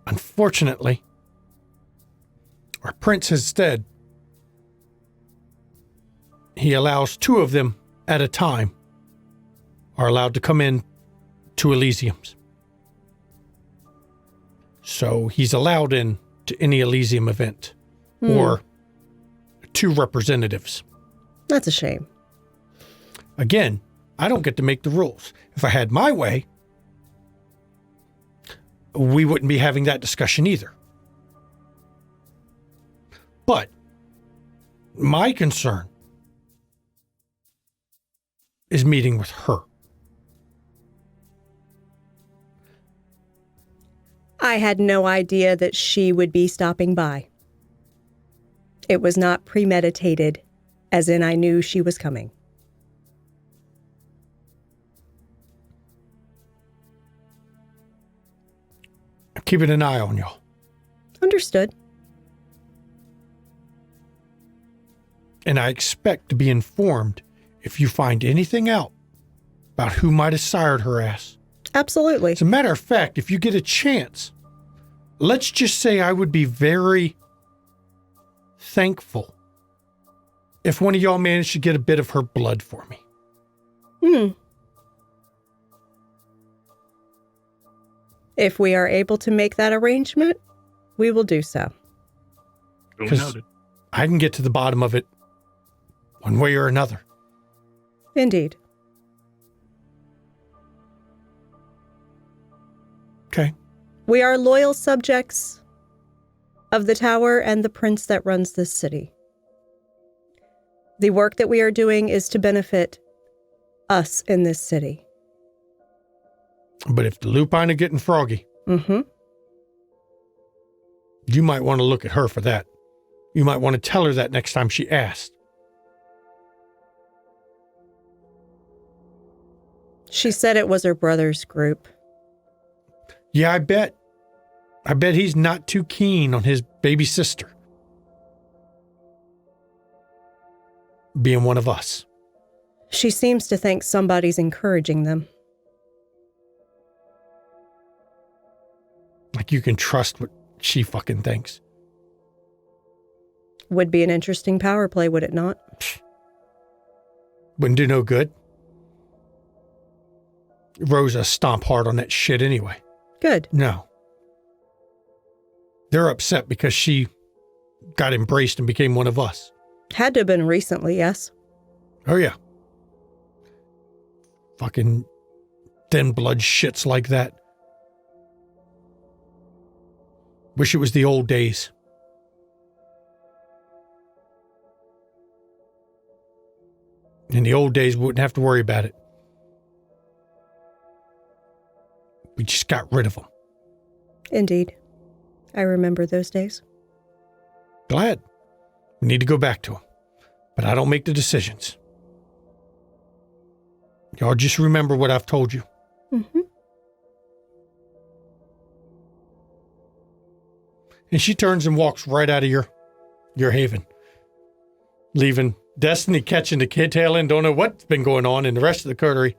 Unfortunately, our prince has said he allows 2 of them at a time are allowed to come in to Elysiums. So he's allowed in to any Elysium event or 2 representatives. That's a shame. Again, I don't get to make the rules. If I had my way, we wouldn't be having that discussion either. But my concern is meeting with her. I had no idea that she would be stopping by. It was not premeditated, as in I knew she was coming. I'm keeping an eye on y'all. Understood. And I expect to be informed if you find anything out about who might have sired her ass. Absolutely. As a matter of fact, if you get a chance, let's just say I would be very thankful if one of y'all managed to get a bit of her blood for me. If we are able to make that arrangement, we will do so. Because I can get to the bottom of it one way or another. Indeed. Okay. We are loyal subjects of the tower and the prince that runs this city. The work that we are doing is to benefit us in this city. But if the lupine are getting froggy, you might want to look at her for that. You might want to tell her that next time she asks. She said it was her brother's group. Yeah, I bet. I bet he's not too keen on his baby sister being one of us. She seems to think somebody's encouraging them. Like you can trust what she fucking thinks. Would be an interesting power play, would it not? Wouldn't do no good. Rosa stomp hard on that shit anyway. Good. No. They're upset because she got embraced and became one of us. Had to have been recently, yes. Oh, yeah. Fucking thin blood shits like that. Wish it was the old days. In the old days, we wouldn't have to worry about it. We just got rid of them. Indeed. I remember those days. Glad. We need to go back to them. But I don't make the decisions. Y'all just remember what I've told you. And she turns and walks right out of your haven. Leaving Destiny catching the kid tail end, don't know what's been going on, and the rest of the coterie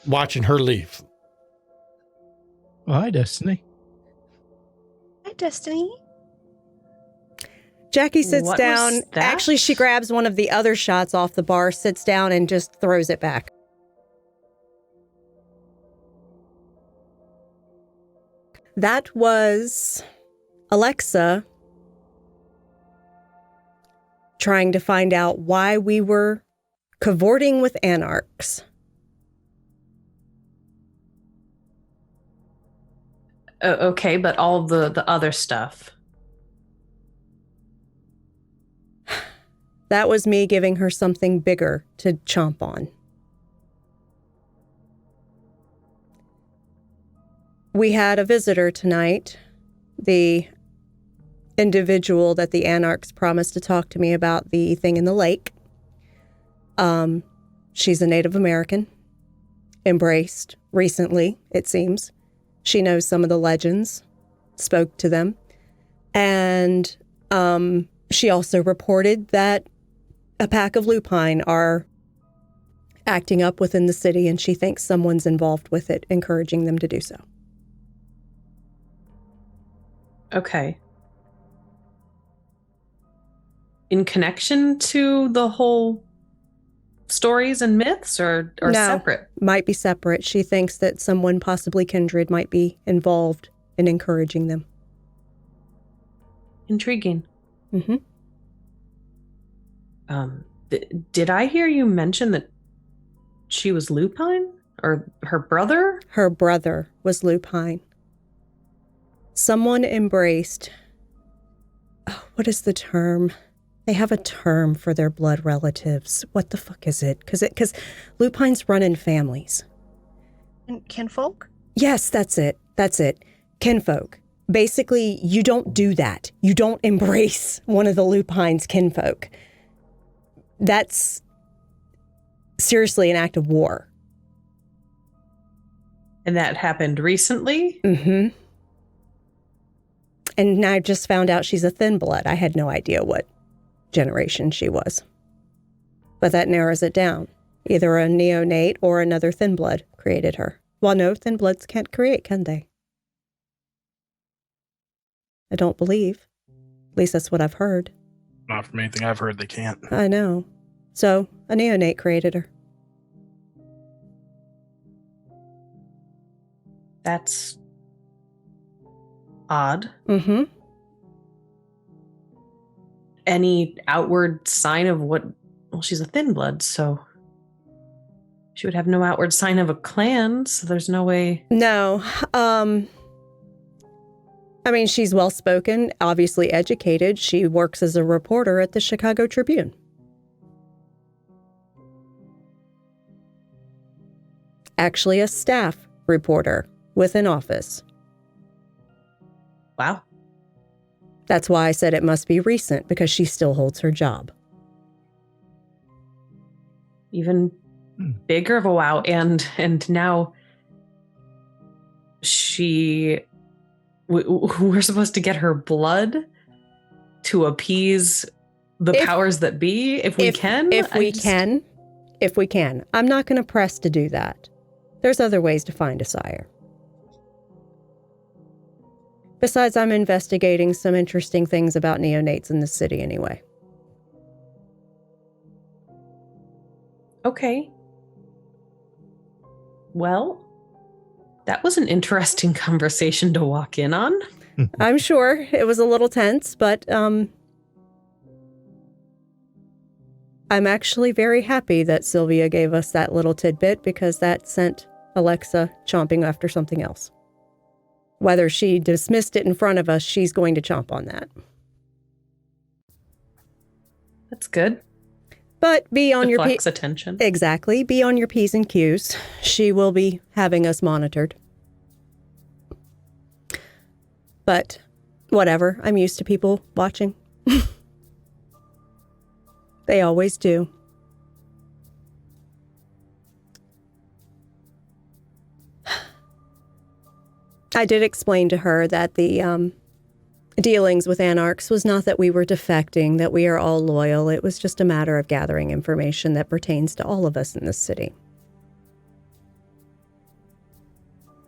watching her leave. Oh, hi, Destiny. Hi, Destiny. Jackie sits What down. was that? Actually, she grabs one of the other shots off the bar, sits down, and just throws it back. That was Alexa trying to find out why we were cavorting with anarchs. Okay, but all the other stuff. That was me giving her something bigger to chomp on. We had a visitor tonight, the individual that the anarchs promised to talk to me about the thing in the lake. She's a Native American, embraced recently, it seems. She knows some of the legends, spoke to them. And she also reported that a pack of lupine are acting up within the city, and she thinks someone's involved with it, encouraging them to do so. Okay. In connection to the whole stories and myths, or No, separate? might be separate. She thinks that someone, possibly kindred, might be involved in encouraging them. Intriguing. Mm-hmm. Did I hear you mention that she was lupine? Or her brother? Her brother was lupine. Someone embraced... Oh, what is the term? They have a term for their blood relatives. What the fuck is it? Because lupines run in families. And kinfolk? Yes, that's it. That's it. Kinfolk. Basically, you don't do that. You don't embrace one of the lupine's kinfolk. That's seriously an act of war. And that happened recently? Mm-hmm. And I just found out she's a thin blood. I had no idea what generation she was. But that narrows it down. Either a neonate or another thin blood created her. Well, no, thin bloods can't create, can they? I don't believe. At least that's what I've heard. Not from anything I've heard, they can't. I know. So, a neonate created her. That's odd. Mm-hmm. Any outward sign of what... Well, she's a thin blood, so... She would have no outward sign of a clan, so there's no way... No. I mean, she's well-spoken, obviously educated. She works as a reporter at the Chicago Tribune. Actually, a staff reporter with an office. Wow. That's why I said it must be recent, because she still holds her job. Even bigger of a wow. And now we're supposed to get her blood to appease the powers that be if we can? If we can. I'm not going to press to do that. There's other ways to find a sire. Besides, I'm investigating some interesting things about neonates in the city anyway. Okay. Well, that was an interesting conversation to walk in on. I'm sure it was a little tense, but I'm actually very happy that Sylvia gave us that little tidbit, because that sent Alexa chomping after something else. Whether she dismissed it in front of us, she's going to chomp on that. That's good. But be on your Deflects attention. Exactly. Be on your P's and Q's. She will be having us monitored. But whatever. I'm used to people watching. They always do. I did explain to her that the dealings with Anarchs was not that we were defecting, that we are all loyal. It was just a matter of gathering information that pertains to all of us in this city.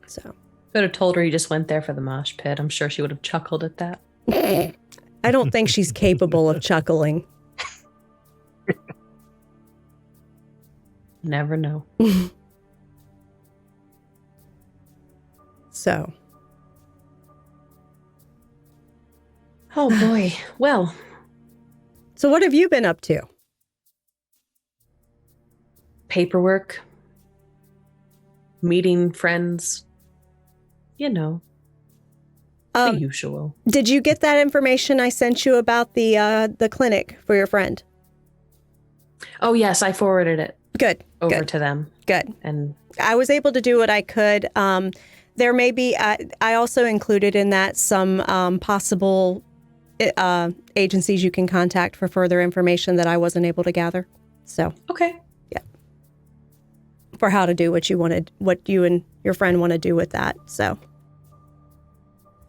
So. Could have told her you just went there for the mosh pit. I'm sure she would have chuckled at that. I don't think she's capable of chuckling. Never know. So. Oh boy. Well. So what have you been up to? Paperwork. Meeting friends. You know. The usual. Did you get that information I sent you about the clinic for your friend? Oh yes, I forwarded it. Good. Over to them. Good. And I was able to do what I could. There may be, I also included in that some possible agencies you can contact for further information that I wasn't able to gather. So. Okay. Yeah. For how to do what you wanted, what you and your friend want to do with that. So.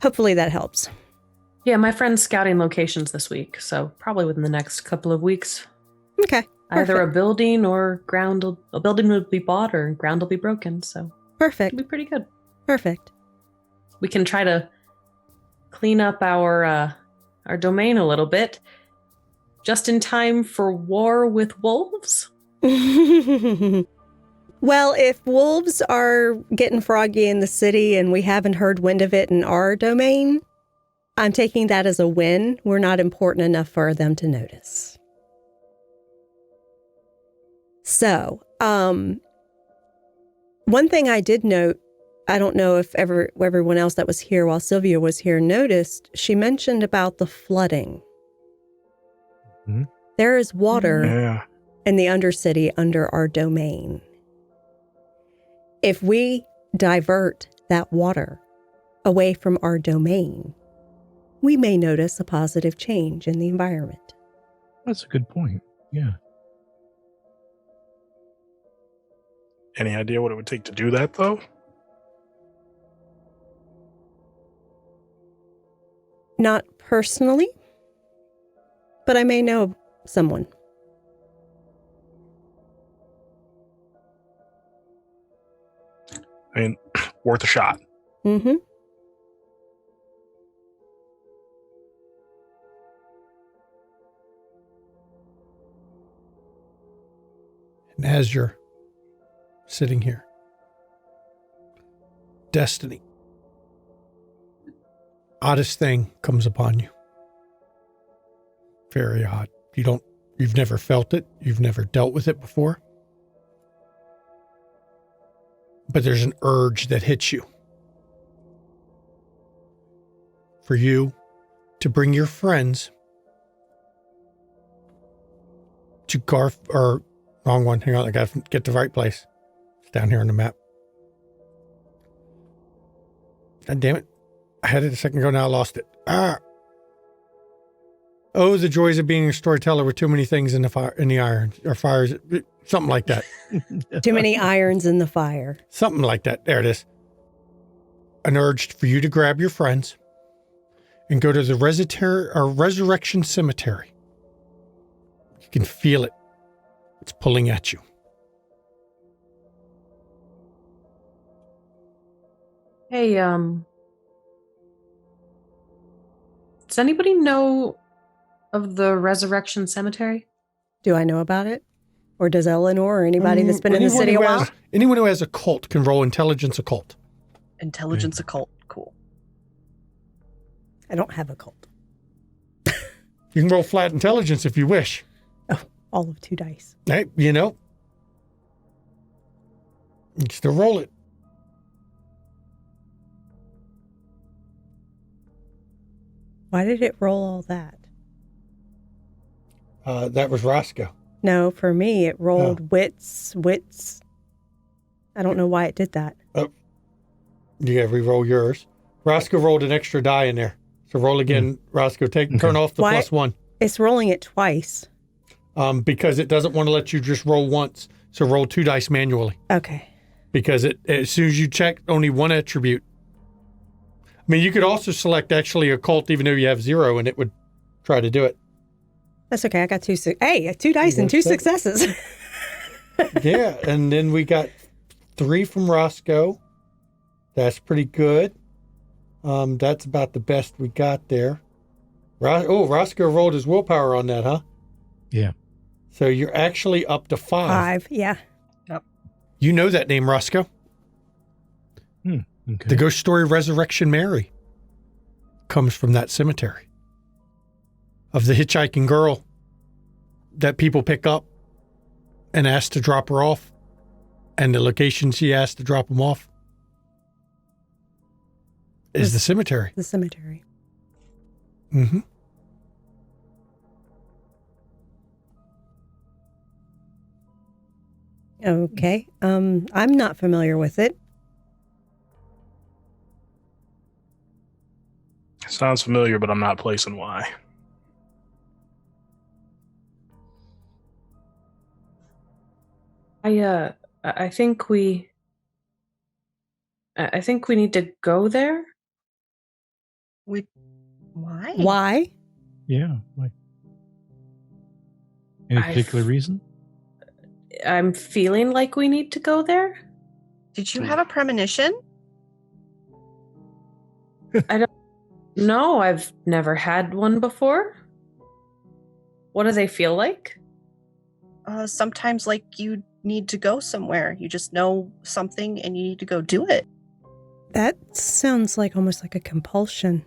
Hopefully that helps. Yeah, my friend's scouting locations this week, so probably within the next couple of weeks. Okay. Either perfect. a building or a building will be bought or ground will be broken, so. Perfect. It'll be pretty good. Perfect. We can try to clean up our domain a little bit, just in time for war with wolves. Well, if wolves are getting froggy in the city and we haven't heard wind of it in our domain, I'm taking that as a win. We're not important enough for them to notice. So, One thing I did note, I don't know if everyone else that was here while Sylvia was here noticed, she mentioned about the flooding. Mhm. There is water Yeah. in the Undercity under our domain. If we divert that water away from our domain, we may notice a positive change in the environment. That's a good point. Yeah. Any idea what it would take to do that, though? Not personally, but I may know someone. I mean, worth a shot. Mm-hmm. And as you're sitting here, destiny, oddest thing comes upon you. Very odd. You've never felt it. You've never dealt with it before. But there's an urge that hits you. For you to bring your friends to wrong one. Hang on, I gotta get the right place. It's down here on the map. God damn it. I had it a second ago, now I lost it. Oh, the joys of being a storyteller with too many things in the iron, or fires, something like that. Too many irons in the fire. Something like that. There it is. An urge for you to grab your friends and go to the Resurrection Cemetery. You can feel it. It's pulling at you. Hey, does anybody know of the Resurrection Cemetery? Do I know about it? Or does Eleanor or anybody that's been in the Anyone city a who while? Anyone who has a cult can roll intelligence occult. Intelligence occult. Cool. I don't have a cult. You can roll flat intelligence if you wish. Oh, all of 2 dice. Hey, you can still roll it. Why did it roll all that? That was Roscoe. No, for me, it rolled wits. I don't know why it did that. Oh, you got to re-roll yours. Roscoe rolled an extra die in there. So roll again, Roscoe. Turn off the Why? +1. It's rolling it twice. Because it doesn't want to let you just roll once. So roll 2 dice manually. Okay. Because as soon as you check only one attribute. I mean, you could also select actually occult even though you have 0 and it would try to do it. That's okay. I got 2 dice and 2 successes. Yeah, and then we got 3 from Roscoe. That's pretty good. That's about the best we got there. Roscoe rolled his willpower on that, huh? Yeah. So you're actually up to 5. 5, yeah. You know that name, Roscoe. Okay. The ghost story Resurrection Mary comes from that cemetery. Of the hitchhiking girl that people pick up and ask to drop her off, and the location she asked to drop them off is the cemetery. The cemetery. Mm-hmm. Okay. I'm not familiar with it. Sounds familiar, but I'm not placing why. I think we need to go there. Why? Why? Yeah. Why? Any particular reason? I'm feeling like we need to go there. Did you have a premonition? No, I've never had one before. What do they feel like? Sometimes like you need to go somewhere. You just know something and you need to go do it. That sounds like almost like a compulsion.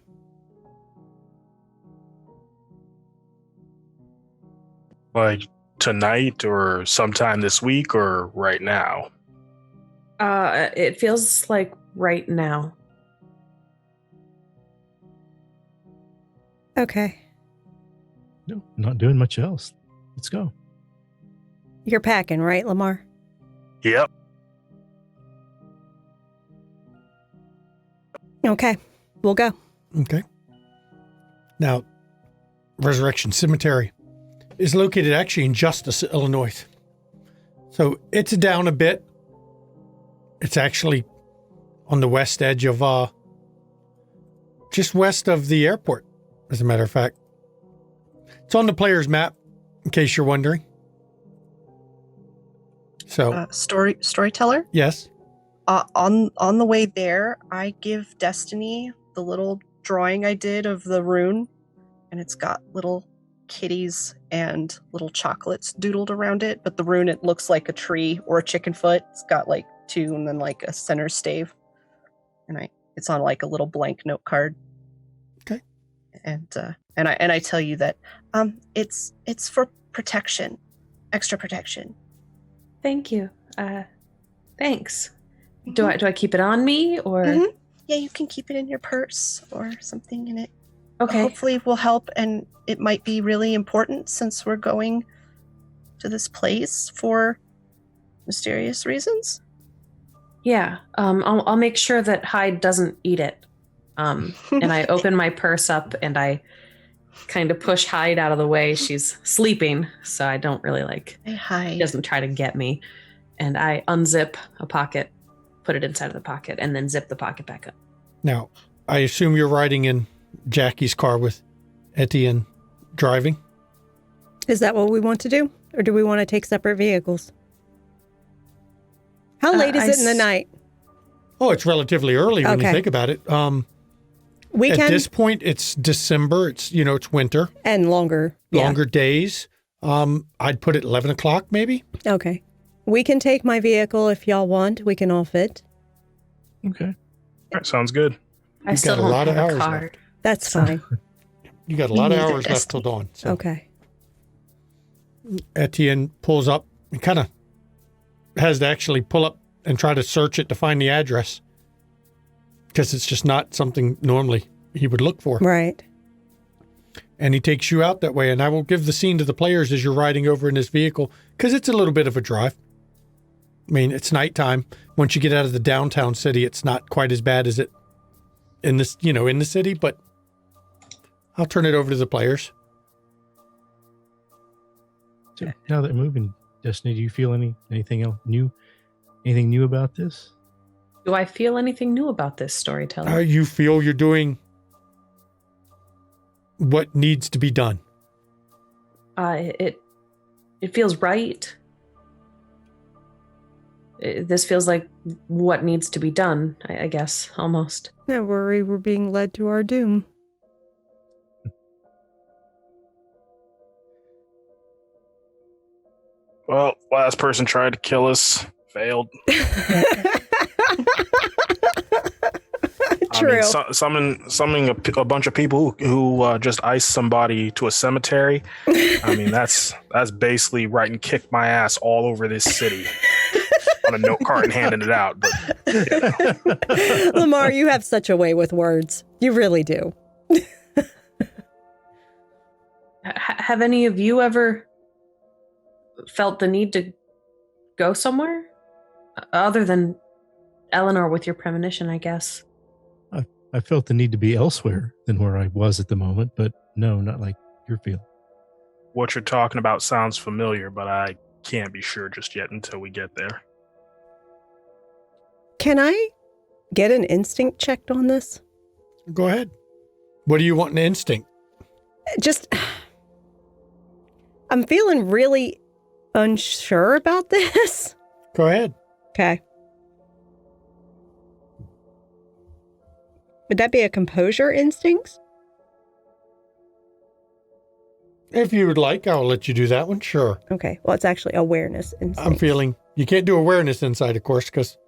Like tonight or sometime this week or right now? It feels like right now. Okay. No, not doing much else. Let's go. You're packing, right, Lamar? Yep. Okay. We'll go. Okay. Now, Resurrection Cemetery is located actually in Justice, Illinois. So it's down a bit. It's actually on the west edge of, just west of the airport, as a matter of fact. It's on the player's map, in case you're wondering. So, Storyteller. yes. On the way there, I give Destiny the little drawing I did of the rune, and it's got little kitties and little chocolates doodled around it. But the rune, it looks like a tree or a chicken foot. It's got like 2 and then like a center stave, and it's on like a little blank note card. Okay. And I tell you that it's for protection, extra protection. Thank you. Thanks. Do I keep it on me or? Mhm. Yeah, you can keep it in your purse or something in it. Okay. Hopefully it will help, and it might be really important since we're going to this place for mysterious reasons. Yeah. I'll make sure that Hyde doesn't eat it. And I open my purse up and I kind of push Hyde out of the way. She's sleeping, so I don't really Hey, Hyde. She doesn't try to get me. And I unzip a pocket, put it inside of the pocket, and then zip the pocket back up. Now, I assume you're riding in Jackie's car with Etienne driving? Is that what we want to do? Or do we want to take separate vehicles? How late is it in the night? Oh, it's relatively early when you Okay. think about it. We At can, this point, it's December. It's winter. and longer. Yeah. Longer days. I'd put it 11 o'clock maybe. Okay. We can take my vehicle if y'all want. We can all fit. Okay. All right, sounds good. I You've still got a don't lot of have a hours card. left. That's So- fine. You got a lot of Neither hours does left till dawn. So Okay. Etienne pulls up and kind of has to actually pull up and try to search it to find the address because it's just not something normally he would look for. Right. And he takes you out that way. And I will give the scene to the players as you're riding over in this vehicle because it's a little bit of a drive. I mean, it's nighttime. Once you get out of the downtown city, it's not quite as bad as it in this, in the city, but I'll turn it over to the players. So now that we're moving, Destiny, do you feel anything else new? Anything new about this? Do I feel anything new about this storyteller? You feel you're doing what needs to be done. It feels right. This feels like what needs to be done, I guess, almost. I worry we're being led to our doom. Well, last person tried to kill us, failed. True. I mean, summoning a bunch of people who just iced somebody to a cemetery. I mean, that's basically writing "kick my ass" all over this city on a note card and handing it out. But Lamar, you have such a way with words. You really do. Have any of you ever felt the need to go somewhere? Other than Eleanor with your premonition, I guess. I felt the need to be elsewhere than where I was at the moment, but no, not like your feel. what you're talking about sounds familiar, but I can't be sure just yet until we get there. Can I get an instinct checked on this? Go ahead. What do you want in instinct? Just, I'm feeling really unsure about this. Go ahead. Okay. Would that be a composure instinct? If you would like, I'll let you do that one. Sure. Okay. Well, it's actually awareness instinct. I'm feeling, you can't do awareness inside, of course, because.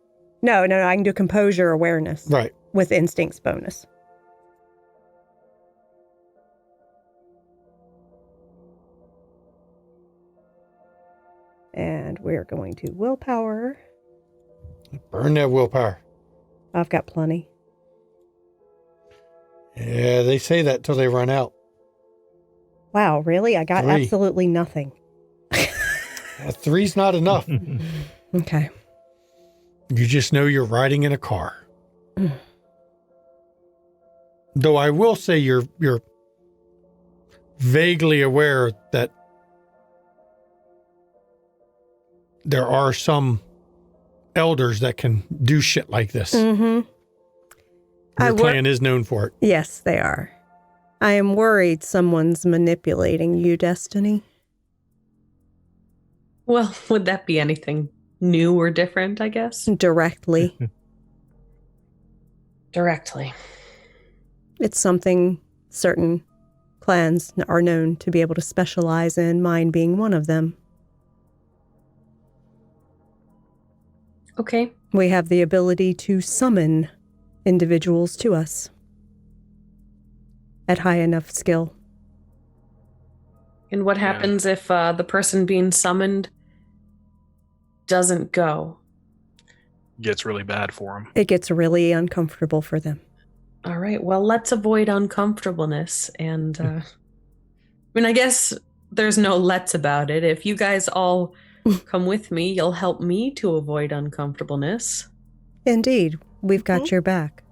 No, I can do composure awareness. Right. With instincts bonus. And we're going to willpower. Burn that willpower. I've got plenty. Yeah, they say that till they run out. Wow, really? I got 3. absolutely nothing. 3's not enough. Okay. You just know you're riding in a car. Though I will say you're vaguely aware that there are some elders that can do shit like this. Mm-hmm. Your clan is known for it. Yes, they are. I am worried someone's manipulating you, Destiny. Well, would that be anything new or different, I guess? Directly. Directly. It's something certain clans are known to be able to specialize in, mine being one of them. Okay. We have the ability to summon individuals to us at high enough skill. And what happens if the person being summoned doesn't go? Gets really bad for him. It gets really uncomfortable for them. All right. Well, let's avoid uncomfortableness. And I mean, I guess there's no let's about it. If you guys all come with me, you'll help me to avoid uncomfortableness. Indeed, we've got your back.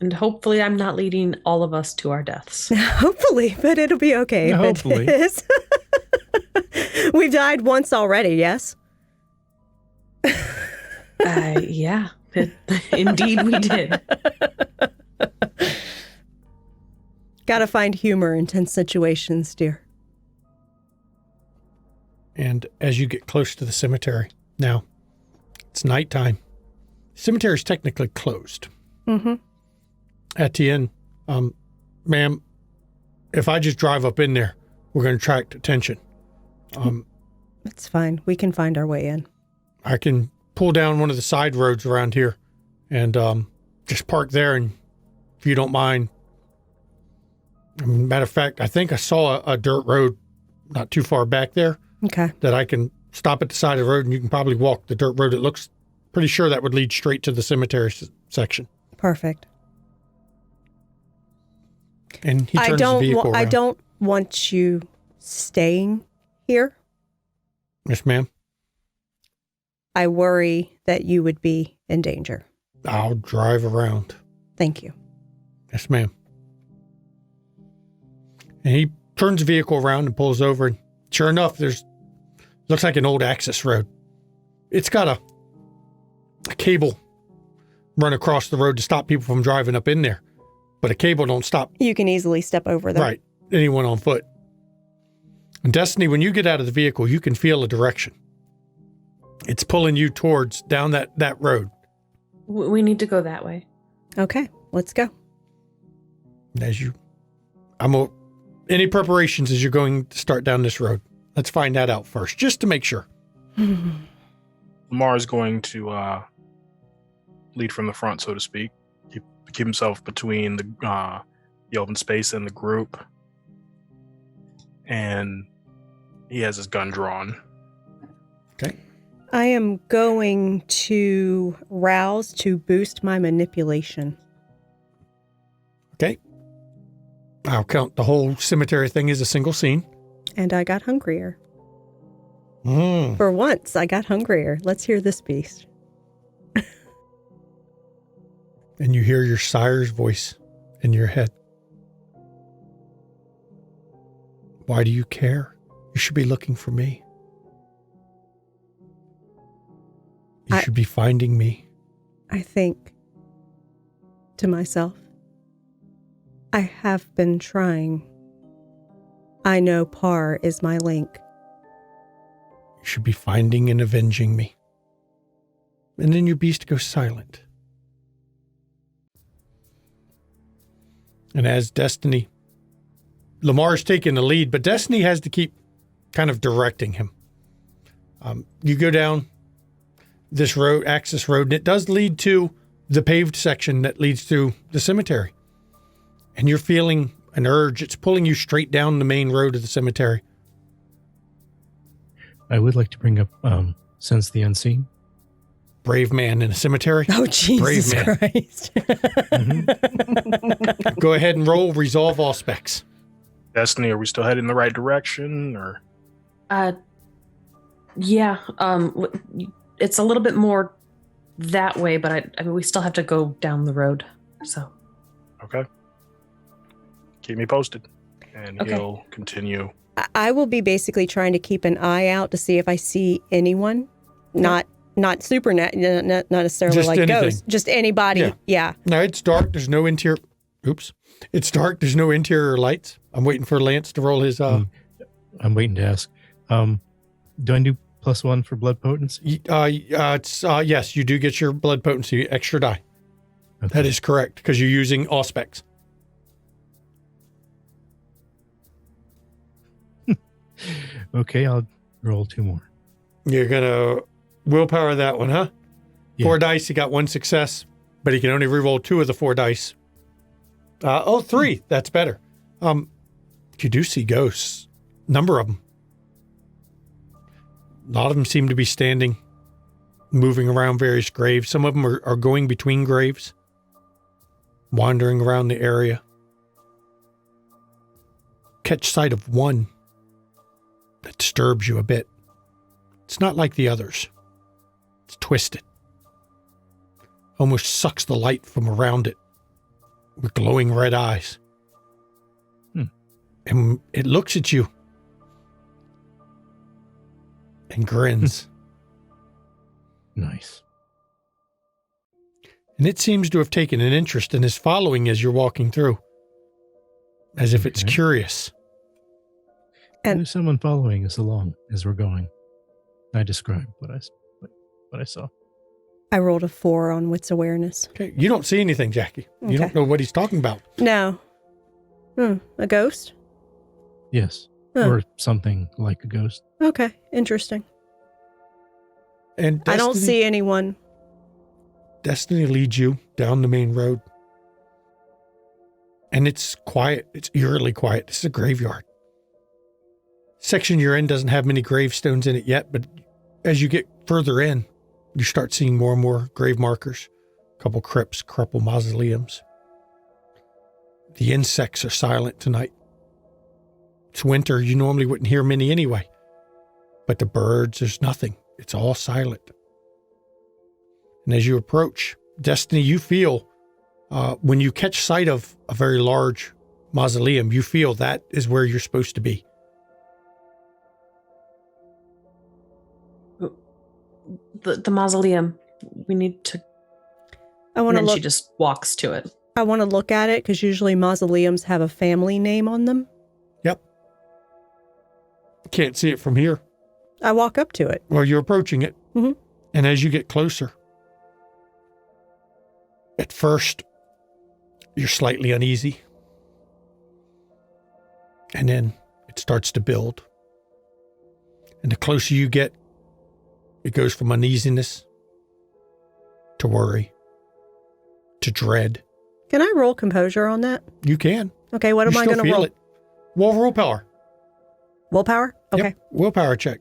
And hopefully I'm not leading all of us to our deaths. Hopefully, but it'll be okay. if Hopefully. It is. We've died once already, yes? Yeah, indeed we did. Gotta find humor in tense situations, dear. And as you get close to the cemetery, now, it's nighttime. Cemetery's technically closed. Mm-hmm. Etienne, ma'am, if I just drive up in there, we're going to attract attention. It's fine. We can find our way in. I can pull down one of the side roads around here and just park there, and if you don't mind. Matter of fact, I think I saw a dirt road not too far back there. Okay. That I can stop at the side of the road and you can probably walk the dirt road. It looks pretty sure that would lead straight to the cemetery section. Perfect. And he turns the vehicle around. I don't want you staying here. Yes, ma'am. I worry that you would be in danger. I'll drive around. Thank you. Yes, ma'am. And he turns the vehicle around and pulls over, and sure enough, looks like an old access road. It's got a cable run across the road to stop people from driving up in there, but a cable don't stop. You can easily step over them. Right. Anyone on foot. And Destiny, when you get out of the vehicle, you can feel a direction. It's pulling you towards down that road. We need to go that way. Okay, let's go. Any preparations as you're going to start down this road? Let's find that out first, just to make sure. Lamar is going to lead from the front, so to speak. Keep himself between the open space and the group. And he has his gun drawn. Okay. I am going to rouse to boost my manipulation. Okay. I'll count the whole cemetery thing as a single scene. And I got hungrier. For once, I got hungrier. Let's hear this beast. And you hear your sire's voice in your head. Why do you care? You should be looking for me. You should be finding me. I think to myself, I have been trying. I know Par is my link. You should be finding and avenging me. And then your beast goes silent. And as Destiny, Lamar's taking the lead, but Destiny has to keep kind of directing him. You go down this road, access road, and it does lead to the paved section that leads to the cemetery. And you're feeling an urge. It's pulling you straight down the main road of the cemetery. I would like to bring up Sense the unseen. Brave man in a cemetery. Oh, Jesus Brave man. Christ. Go ahead and roll resolve all specs. Destiny, are we still heading in the right direction, or? Yeah. It's a little bit more that way, but I mean, we still have to go down the road. So. Okay. Keep me posted, and Okay. he'll continue. I will be basically trying to keep an eye out to see if I see anyone, not super, not necessarily Just like anything. ghosts, just anybody. Yeah. No, it's dark. There's no interior. Oops. It's dark. There's no interior lights. I'm waiting for Lance to roll his. I'm waiting to ask. Do I do +1 for blood potency? Yes, you do get your blood potency extra die. Okay. That is correct because you're using all specs. Okay, I'll roll 2 more. You're gonna willpower that one, huh? Yeah. 4 dice. He got 1 success, but he can only reroll 2 of the 4 dice. 3. That's better. You do see ghosts. Number of them. A lot of them seem to be standing, moving around various graves. Some of them are going between graves, wandering around the area. Catch sight of one that disturbs you a bit. It's not like the others. It's twisted. Almost sucks the light from around it with glowing red eyes. And it looks at you and grins. Nice. And it seems to have taken an interest and is following as you're walking through, as if it's Okay. curious. And- There's someone following us along as we're going. I described what I saw. I rolled a 4 on wits awareness. Okay, you don't see anything, Jackie. You don't Okay. know what he's talking about. No. A ghost? Yes. Huh. Or something like a ghost. Okay, interesting. And I don't see anyone. Destiny leads you down the main road. And it's quiet. It's eerily quiet. This is a graveyard. Section you're in doesn't have many gravestones in it yet, but as you get further in, you start seeing more and more grave markers. A couple crypts, a couple mausoleums. The insects are silent tonight. It's winter. You normally wouldn't hear many anyway. But the birds, there's nothing. It's all silent. And as you approach, Destiny, you feel, when you catch sight of a very large mausoleum, you feel that is where you're supposed to be. The mausoleum. We need to. I And want to then look. she just walks to it. I want to look at it because usually mausoleums have a family name on them. Yep. Can't see it from here. I walk up to it. Well, you're approaching it. Mhm. And as you get closer, at first, you're slightly uneasy. And then it starts to build. And the closer you get, it goes from uneasiness to worry to dread. Can I roll composure on that? You can. Okay, what am You I still going to feel roll? it. Well, willpower. Willpower? Okay. Yep, willpower check.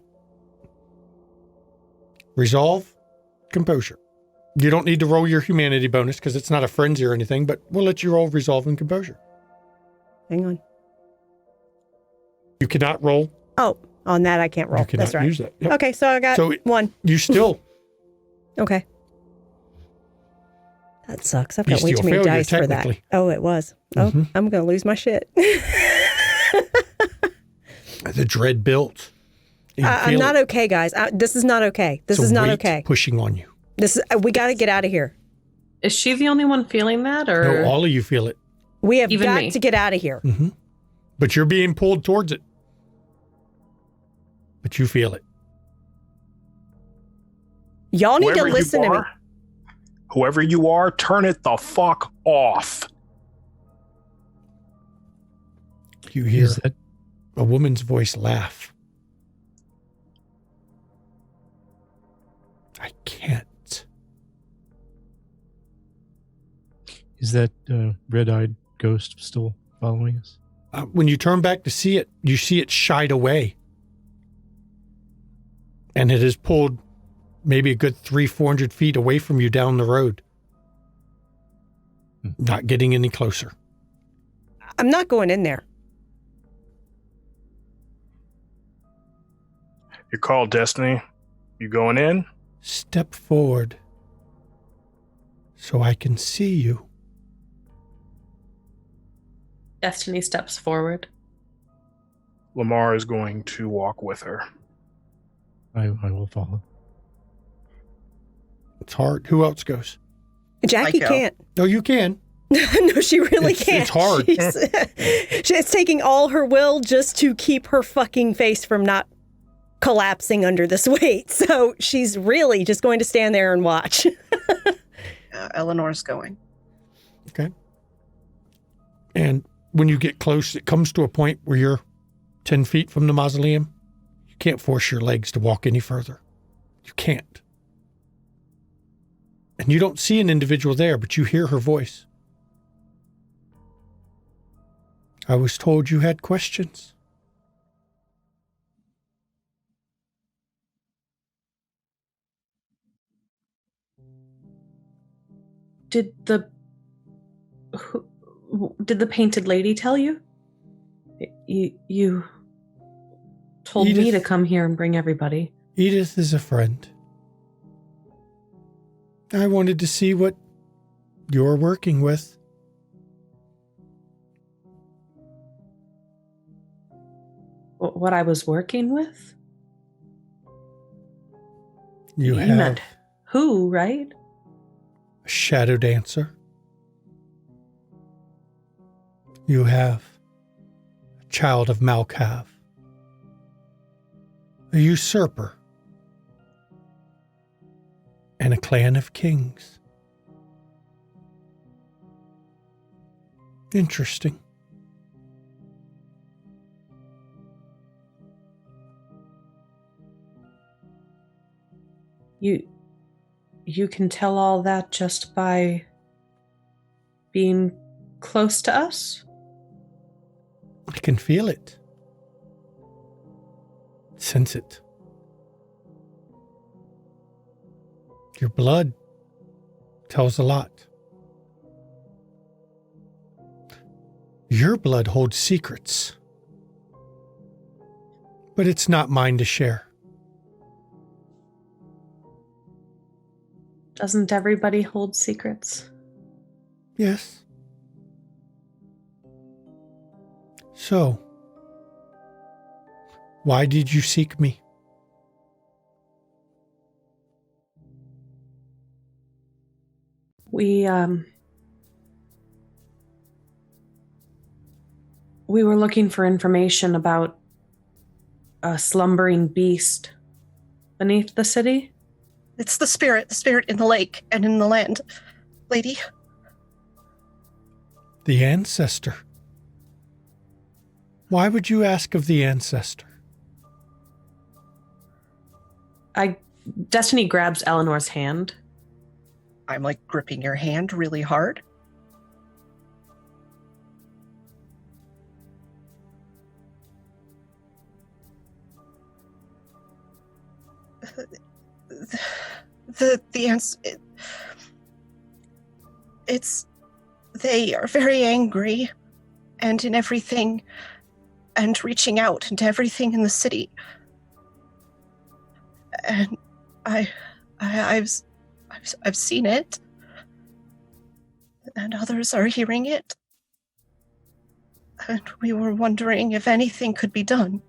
Resolve, composure. You don't need to roll your humanity bonus because it's not a frenzy or anything, but we'll let you roll resolve and composure. Hang on. You cannot roll. Oh, on that I can't roll. You cannot That's right. use that. Yep. Okay, so I got So 1. you still, Okay. That sucks. I've You got way too still many failed, dice for that. technically. Oh, it was. Oh, Mhm. I'm going to lose my shit. the dread built. You I'm feel not it. okay, guys. This is not okay. This It's a is not weight okay. pushing on you. This is. We got to get out of here. Is she the only one feeling that, or No, all of you feel it. We have Even got me. to get out of here. Mm-hmm. But you're being pulled towards it. But you feel it. Y'all need to Whoever you listen to me. are, Whoever you are, turn it the fuck off. You hear Is that a woman's voice laugh. I can't. red-eyed ghost still following us? When you turn back to see it, you see it shied away. And it has pulled maybe a good 400 feet away from you down the road. Not getting any closer. I'm not going in there. You're called Destiny. You going in? Step forward so I can see you. Destiny steps forward. Lamar is going to walk with her. I will follow. It's hard. Who else goes? Jackie go. can't. No, you can. No, she really It's- can't. it's hard. It's taking all her will just to keep her fucking face from not collapsing under this weight. So she's really just going to stand there and watch. Eleanor's going. Okay. And when you get close, it comes to a point where you're 10 feet from the mausoleum. You can't force your legs to walk any further. You can't. And you don't see an individual there, but you hear her voice. I was told you had questions. Did the painted lady tell you? You told me Edith. to come here and bring everybody. Edith is a friend. I wanted to see what you're working with. What I was working with? You You have meant who, right? a shadow dancer. You have a child of Malkav, a usurper, and a clan of kings. Interesting. You can tell all that just by being close to us? I can feel it. Sense it. Your blood tells a lot. Your blood holds secrets. But it's not mine to share. Doesn't everybody hold secrets? Yes. So, why did you seek me? We were looking for information about a slumbering beast beneath the city. It's the spirit in the lake and in the land. Lady, The ancestor. Why would you ask of the ancestor? Destiny grabs Eleanor's hand. I'm like gripping your hand really hard. The answer. It's. They are very angry, and in everything, and reaching out into everything in the city. And I've seen it, and others are hearing it, and we were wondering if anything could be done.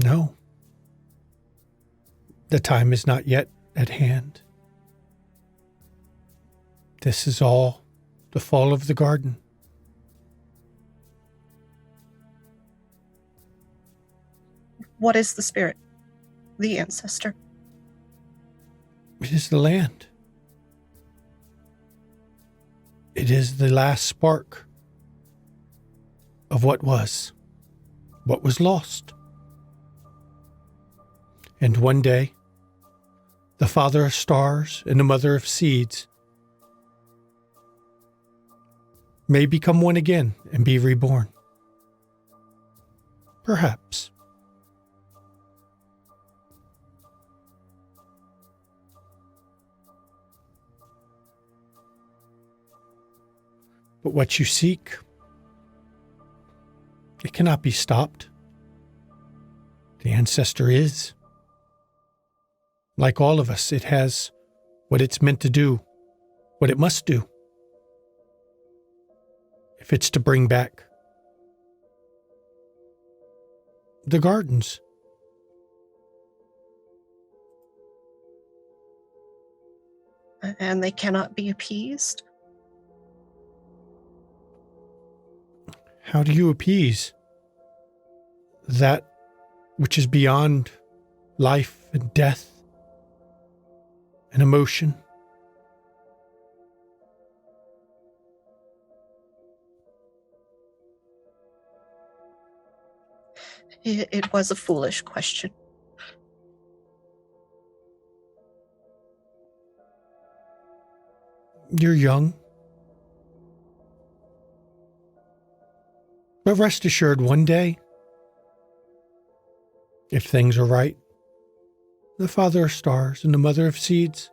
No. The time is not yet at hand. This is all the fall of the garden. What is the spirit? The ancestor? It is the land. It is the last spark of what was lost. And one day, the father of stars and the mother of seeds may become one again and be reborn. Perhaps. But what you seek, it cannot be stopped. The ancestor is. Like all of us, it has what it's meant to do, what it must do. If it's to bring back the gardens. And they cannot be appeased? How do you appease that which is beyond life and death and emotion? It was a foolish question. You're young. But rest assured, one day, if things are right, the father of stars and the mother of seeds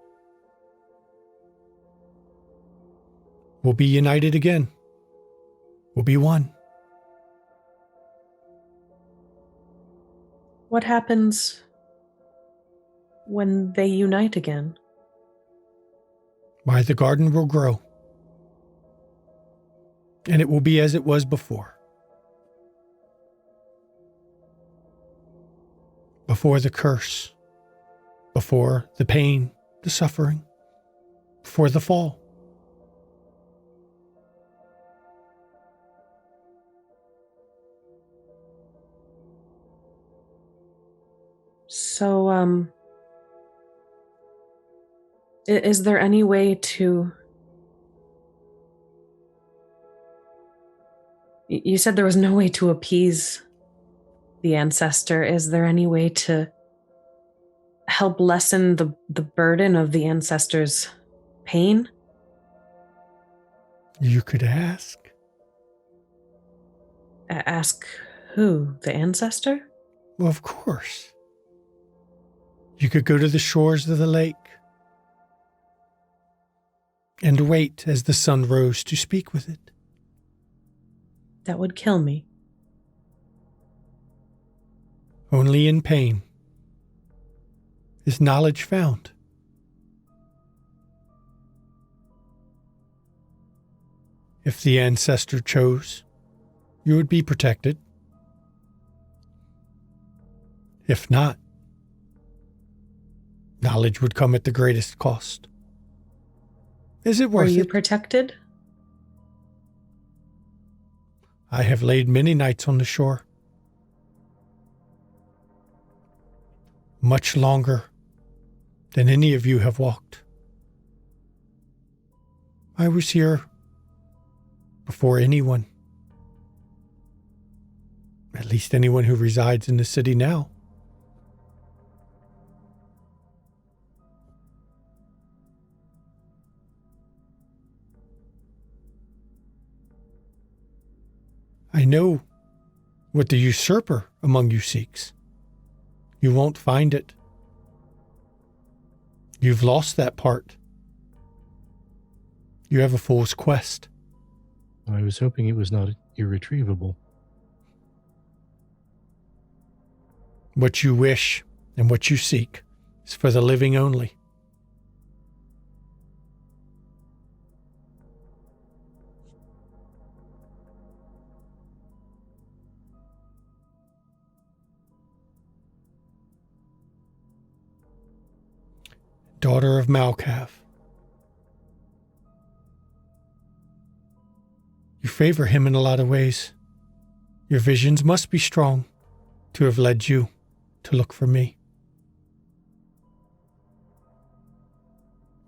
will be united again. We'll be one. What happens when they unite again? Why, the garden will grow. And it will be as it was before. Before the curse. Before the pain, the suffering. Before the fall. So, is there any way to... You said there was no way to appease the ancestor. Is there any way to help lessen the burden of the ancestor's pain? You could ask. Ask who? The ancestor? Well, of course. You could go to the shores of the lake and wait as the sun rose to speak with it. That would kill me. Only in pain is knowledge found. If the ancestor chose, you would be protected. If not, knowledge would come at the greatest cost. Is it worth Were you it? protected? I have laid many nights on the shore. Much longer than any of you have walked. I was here before anyone. At least anyone who resides in the city now. I know what the usurper among you seeks. You won't find it. You've lost that part. You have a fool's quest. I was hoping it was not irretrievable. What you wish and what you seek is for the living only. Daughter of Malkav. You favor him in a lot of ways. Your visions must be strong to have led you to look for me.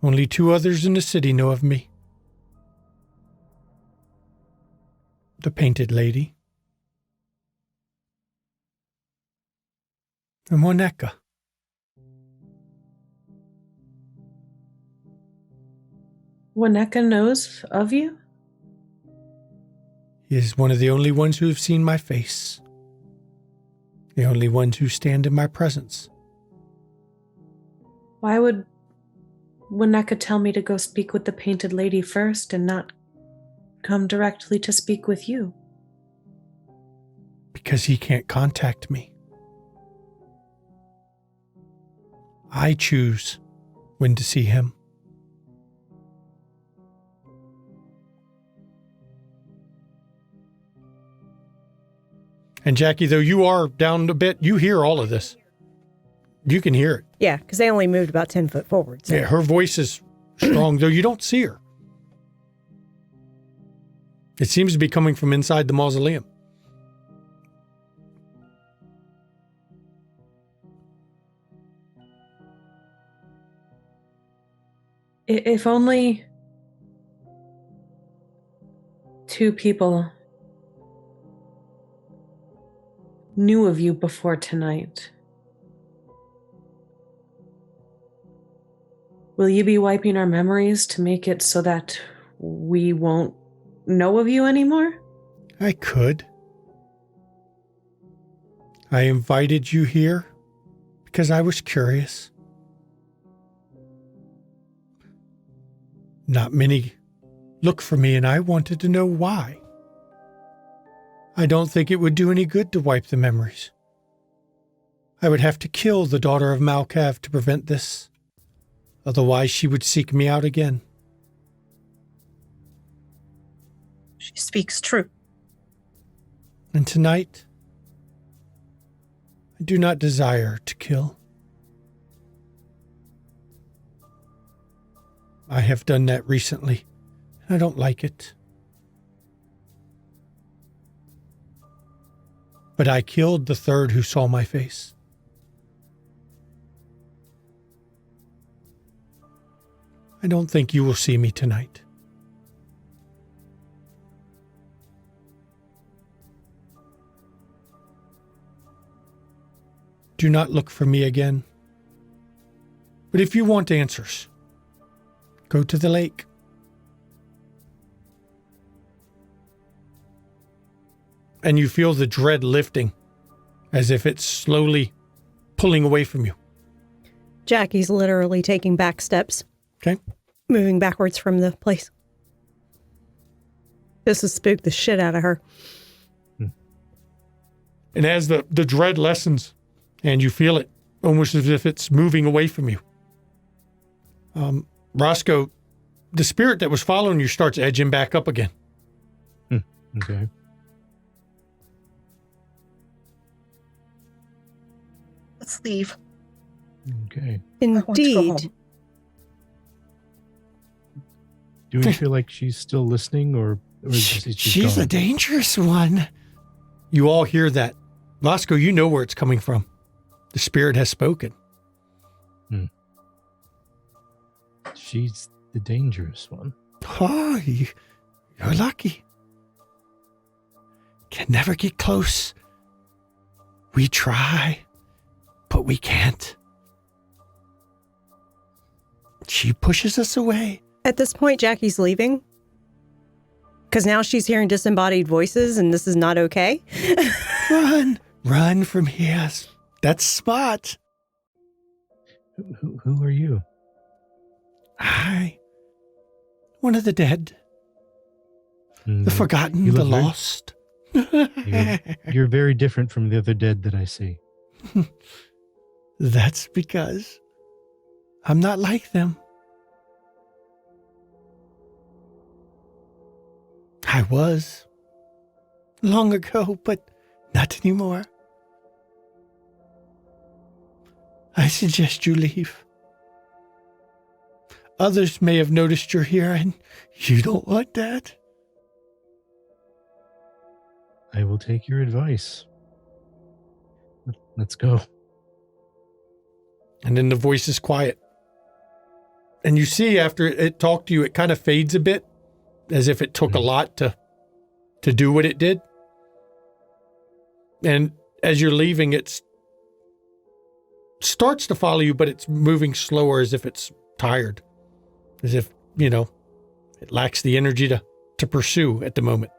Only 2 others in the city know of me. The Painted Lady and Moneka. Waneka knows of you? He is one of the only ones who have seen my face. The only ones who stand in my presence. Why would Waneka tell me to go speak with the Painted Lady first and not come directly to speak with you? Because he can't contact me. I choose when to see him. And Jackie, though you are down a bit, you hear all of this. You can hear it. Yeah, because they only moved about 10 foot forward. So. Yeah, her voice is strong, though you don't see her. It seems to be coming from inside the mausoleum. If only two people knew of you before tonight. Will you be wiping our memories to make it so that we won't know of you anymore? I could. I invited you here because I was curious. Not many look for me, and I wanted to know why. I don't think it would do any good to wipe the memories. I would have to kill the daughter of Malkav to prevent this. Otherwise, she would seek me out again. She speaks true. And tonight, I do not desire to kill. I have done that recently, and I don't like it. But I killed the third who saw my face. I don't think you will see me tonight. Do not look for me again. But if you want answers, go to the lake. And you feel the dread lifting, as if it's slowly pulling away from you. Jackie's literally taking back steps. Okay. Moving backwards from the place. This has spooked the shit out of her. And as the dread lessens, and you feel it almost as if it's moving away from you, Roscoe, the spirit that was following you starts edging back up again. Okay. Let's leave. Okay. I want to go Indeed. home. Do we feel like she's still listening, or She's gone? a dangerous one. You all hear that. Roscoe, you know where it's coming from. The spirit has spoken. She's the dangerous one. Oh, you're lucky. Can never get close. We try, but we can't. She pushes us away. At this point, Jackie's leaving. Because now she's hearing disembodied voices and this is not okay. Run from here. That's Spot. Who are you? One of the dead. The forgotten, you the look very- lost. You're very different from the other dead that I see. That's because I'm not like them. I was long ago, but not anymore. I suggest you leave. Others may have noticed you're here, and you don't want that. I will take your advice. Let's go. And then the voice is quiet. And you see after it talked to you, it kind of fades a bit, as if it took a lot to do what it did. And as you're leaving, it starts to follow you, but it's moving slower, as if it's tired. As if, it lacks the energy to pursue at the moment.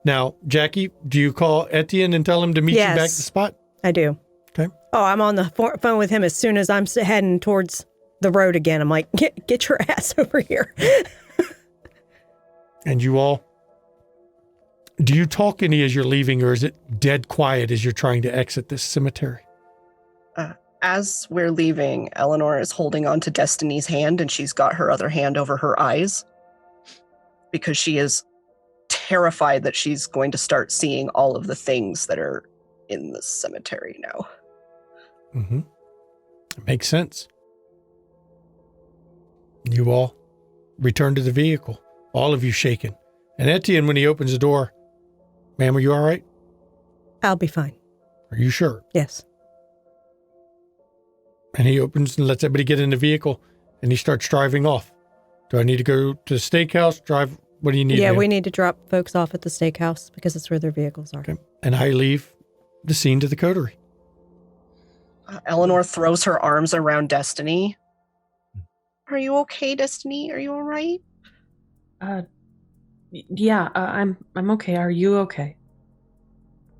Now, Jackie, do you call Etienne and tell him to meet you back at the spot? I do. Okay. Oh, I'm on the phone with him as soon as I'm heading towards the road again. I'm like, get your ass over here. And you all, do you talk any as you're leaving, or is it dead quiet as you're trying to exit this cemetery? As we're leaving, Eleanor is holding onto Destiny's hand, and she's got her other hand over her eyes because she is terrified that she's going to start seeing all of the things that are in the cemetery now. Mm-hmm. It makes sense. You all return to the vehicle, all of you shaken. And Etienne, when he opens the door, ma'am, are you all right? I'll be fine. Are you sure? Yes. And he opens and lets everybody get in the vehicle, and he starts driving off. Do I need to go to the steakhouse? Drive? What do you need? Yeah, ma'am? we need to drop folks off at the steakhouse because it's where their vehicles are. Okay. And I leave the scene to the coterie. Eleanor throws her arms around Destiny. Are you okay, Destiny? Are you all right? Yeah, I'm okay. Are you okay?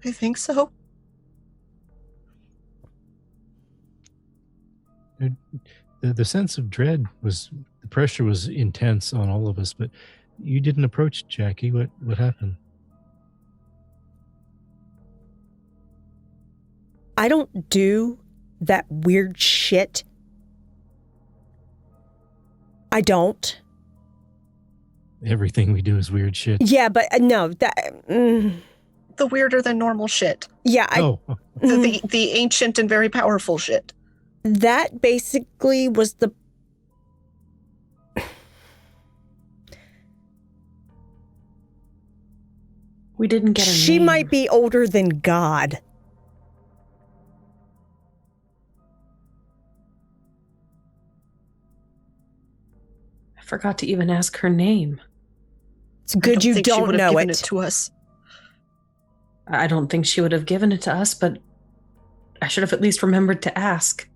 I think so. The sense of dread was, the pressure was intense on all of us, but you didn't approach Jackie. What happened? I don't do that weird shit. I don't. Everything we do is weird shit. Yeah, but no, that. The weirder than normal shit. Yeah, The ancient and very powerful shit. That basically was the. We didn't get her She name. might be older than God. I forgot to even ask her name. It's good you think she don't would have know given it. it to us. I don't think she would have given it to us, but I should have at least remembered to ask.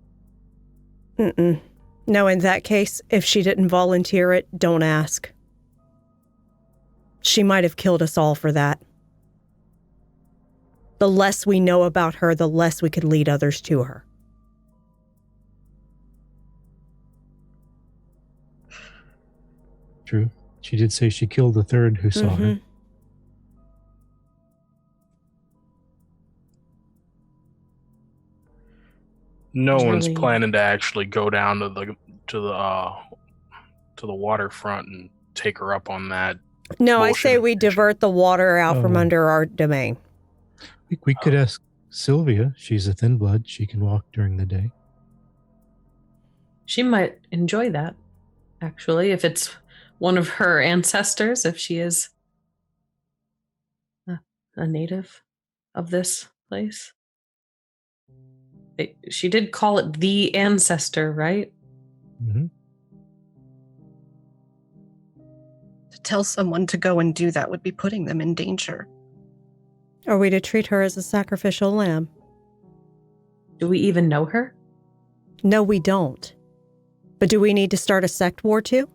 Mm-mm. No, in that case, if she didn't volunteer it, don't ask. She might have killed us all for that. The less we know about her, the less we could lead others to her. True. She did say she killed the third who saw her. No It's one's really- planning to actually go down to the waterfront and take her up on that. No, I Bullshit say we information. divert the water out from Oh. under our domain. We could ask Sylvia. She's a thin blood. She can walk during the day. She might enjoy that, actually, if it's one of her ancestors, if she is a native of this place. She did call it the ancestor, right? Mm-hmm. To tell someone to go and do that would be putting them in danger. Are we to treat her as a sacrificial lamb? Do we even know her? No, we don't. But do we need to start a sect war too?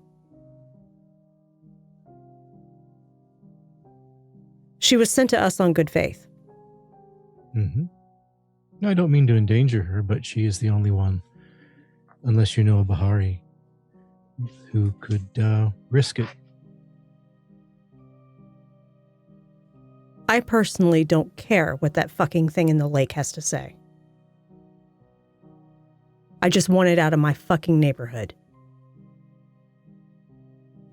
She was sent to us on good faith. Mm-hmm. No, I don't mean to endanger her, but she is the only one, unless you know a Bahari, who could risk it. I personally don't care what that fucking thing in the lake has to say. I just want it out of my fucking neighborhood.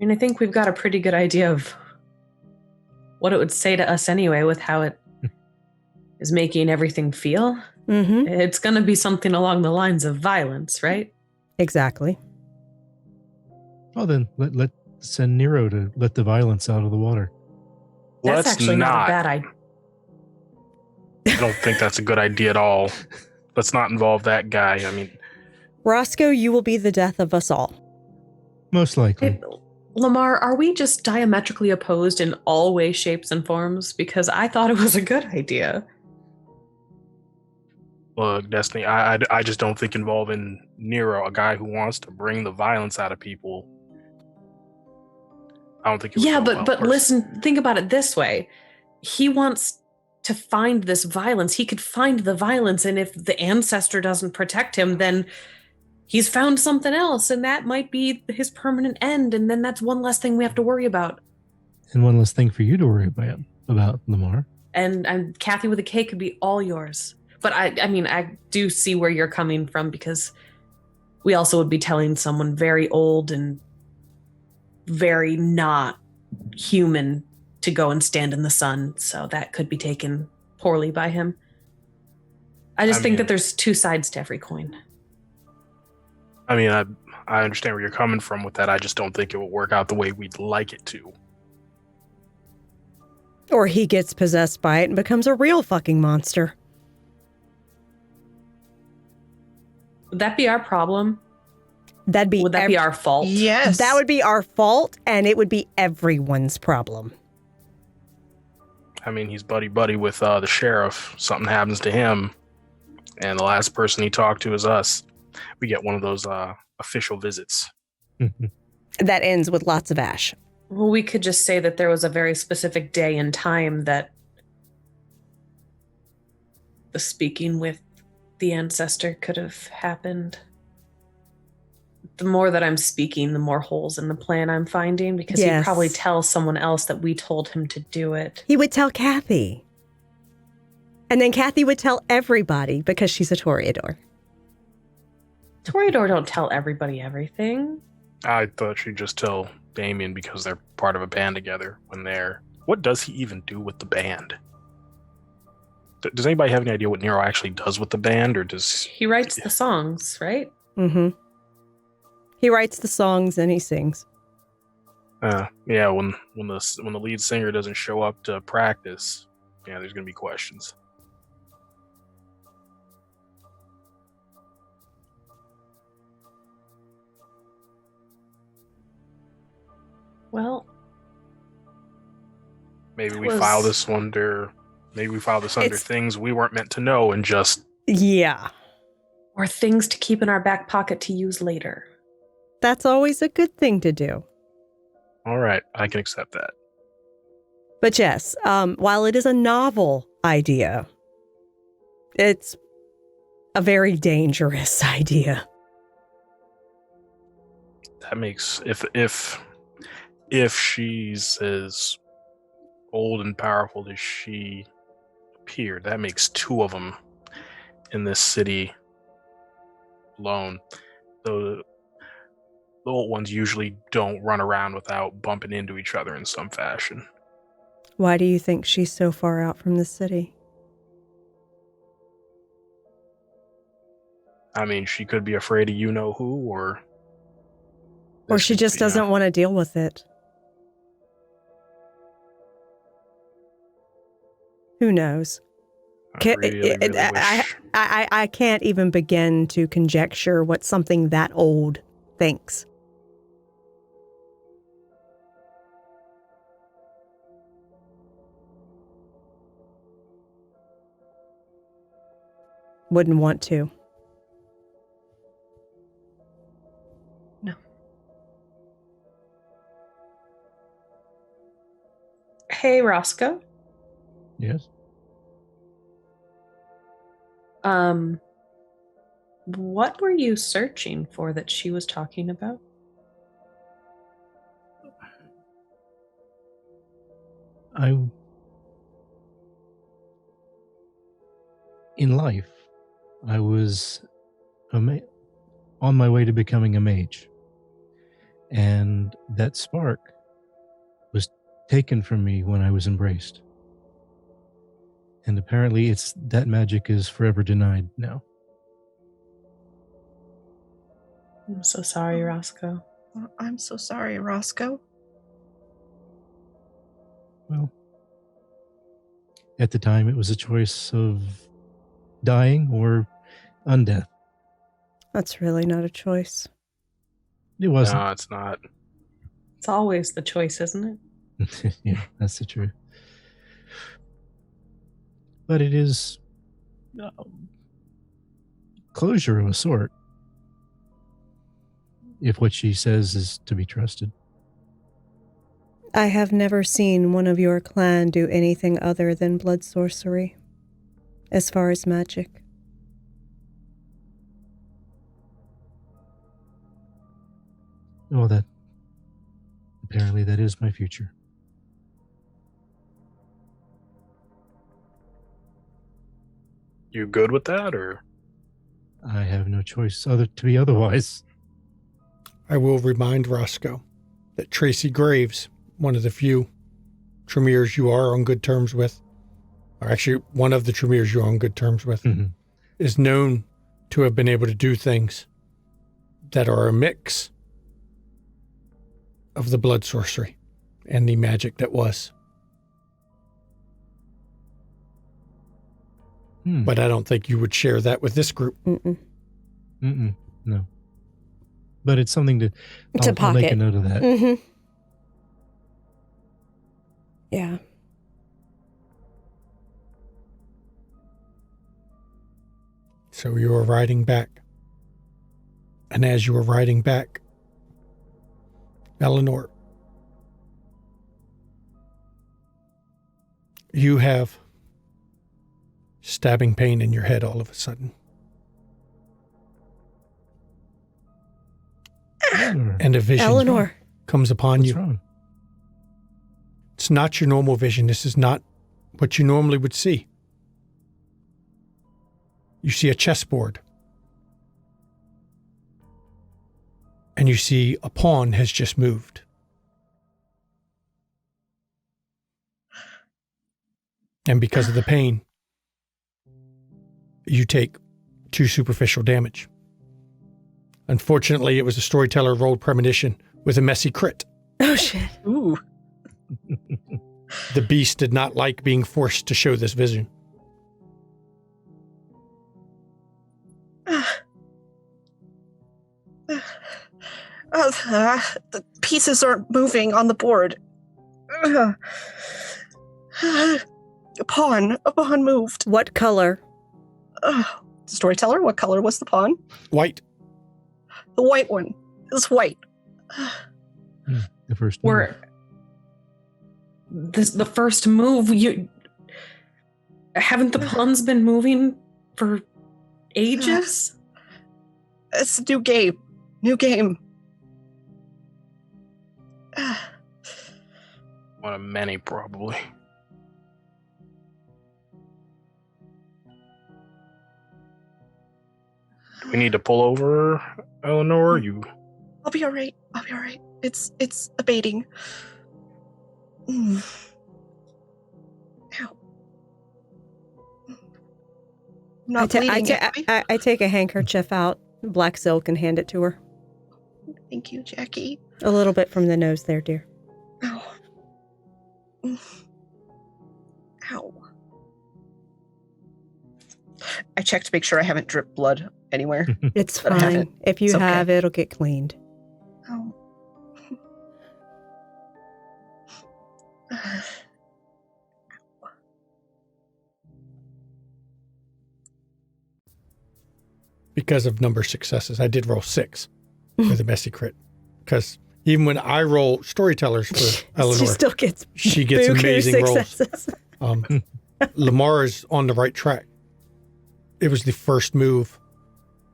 And I think we've got a pretty good idea of what it would say to us anyway, with how it is making everything feel. Mm-hmm. It's going to be something along the lines of violence, right? Exactly. Well, then let's send Nero to let the violence out of the water. That's Let's actually not a bad idea. I don't think that's a good idea at all. Let's not involve that guy. I mean, Roscoe, you will be the death of us all. Most likely. Hey, Lamar, are we just diametrically opposed in all ways, shapes, and forms? Because I thought it was a good idea. look, Destiny, I just don't think involving Nero, a guy who wants to bring the violence out of people, I don't think it would Yeah, go well but personally. listen, think about it this way. He wants to find this violence. He could find the violence, and if the ancestor doesn't protect him, then he's found something else, and that might be his permanent end, and then that's one less thing we have to worry about. And one less thing for you to worry about Lamar. And Kathy with a K could be all yours. But I mean, I do see where you're coming from, because we also would be telling someone very old and very not human to go and stand in the sun. So that could be taken poorly by him. I think that there's two sides to every coin. I mean, I understand where you're coming from with that. I just don't think it will work out the way we'd like it to. Or he gets possessed by it and becomes a real fucking monster. Would that be our problem? Would that be our fault? Yes. That would be our fault, and it would be everyone's problem. I mean, he's buddy with the sheriff. Something happens to him, and the last person he talked to is us. We get one of those official visits. That ends with lots of ash. Well, we could just say that there was a very specific day and time that the speaking with the ancestor could have happened. The more that I'm speaking, the more holes in the plan I'm finding, because he'd probably tell someone else that we told him to do it. He would tell Kathy. And then Kathy would tell everybody because she's a Toreador. Toreador don't tell everybody everything. I thought she'd just tell Damien because they're part of a band together when they're... What does he even do with the band? Does anybody have any idea what Nero actually does with the band, or does... He writes the songs, right? Mm-hmm. He writes the songs and he sings. Yeah, when the lead singer doesn't show up to practice, yeah, there's gonna be questions. Well, maybe we file this under things we weren't meant to know and just... Yeah. Or things to keep in our back pocket to use later. That's always a good thing to do. All right, I can accept that. But yes, while it is a novel idea, it's a very dangerous idea. That makes... If she's as old and powerful as she appeared, that makes two of them in this city alone. The old ones usually don't run around without bumping into each other in some fashion. Why do you think she's so far out from the city? I mean, she could be afraid of you-know-who, or she just doesn't want to deal with it. Who knows? I can't even begin to conjecture what something that old thinks. Wouldn't want to. No. Hey, Roscoe. Yes. What were you searching for that she was talking about? In life, I was on my way to becoming a mage. And that spark was taken from me when I was embraced. And apparently that magic is forever denied now. I'm so sorry, Roscoe. I'm so sorry, Roscoe. Well, at the time, it was a choice of dying or undeath. That's really not a choice. It wasn't. No, it's not. It's always the choice, isn't it? Yeah, that's the truth. But it is closure of a sort, if what she says is to be trusted. I have never seen one of your clan do anything other than blood sorcery, as far as magic. Well, apparently that is my future. You good with that, or? I have no choice to be otherwise. I will remind Roscoe that Tracy Graves, one of the few Tremors you are on good terms with, or actually one of the Tremors you're on good terms with, is known to have been able to do things that are a mix of the blood sorcery and the magic that was. But I don't think you would share that with this group. No. But it's something to I'll make a pocket. note of that. Mm-hmm. Yeah. So you were riding back. And as you were riding back, Eleanor, you have stabbing pain in your head all of a sudden. And a vision Eleanor. comes upon What's you. wrong? It's not your normal vision. This is not what you normally would see. You see a chessboard. And you see a pawn has just moved. And because of the pain, you take 2 superficial damage. Unfortunately, it was a storyteller rolled premonition with a messy crit. Oh, shit. Ooh. The beast did not like being forced to show this vision. The pieces aren't moving on the board. A pawn moved. What color? Storyteller, what color was the pawn? White. The white one. It's white. The first We're the first move. You haven't the pawns been moving for ages? It's a new game. New game. One of many, probably. Do we need to pull over, Eleanor? You? I'll be all right. It's abating. Ow. I'm not bleeding yet, right? I take a handkerchief out, black silk, and hand it to her. Thank you, Jackie. A little bit from the nose there, dear. Ow. Ow. I checked to make sure I haven't dripped blood anywhere. It's But I fine. haven't. If you It's okay. have, it'll get cleaned. Ow. Because of number successes, I did roll 6 with a messy crit. Because even when I roll storytellers for Eleanor, She still gets she gets buku amazing rolls. successes. Lamar is on the right track. It was the first move,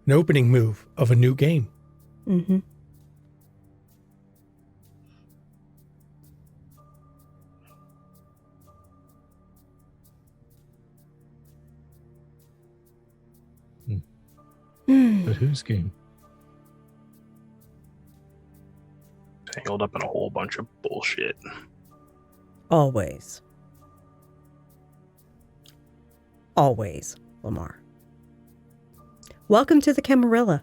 an opening move of a new game. Mm-hmm. But whose game? Tangled up in a whole bunch of bullshit. Always. Always, Lamar. Welcome to the Camarilla.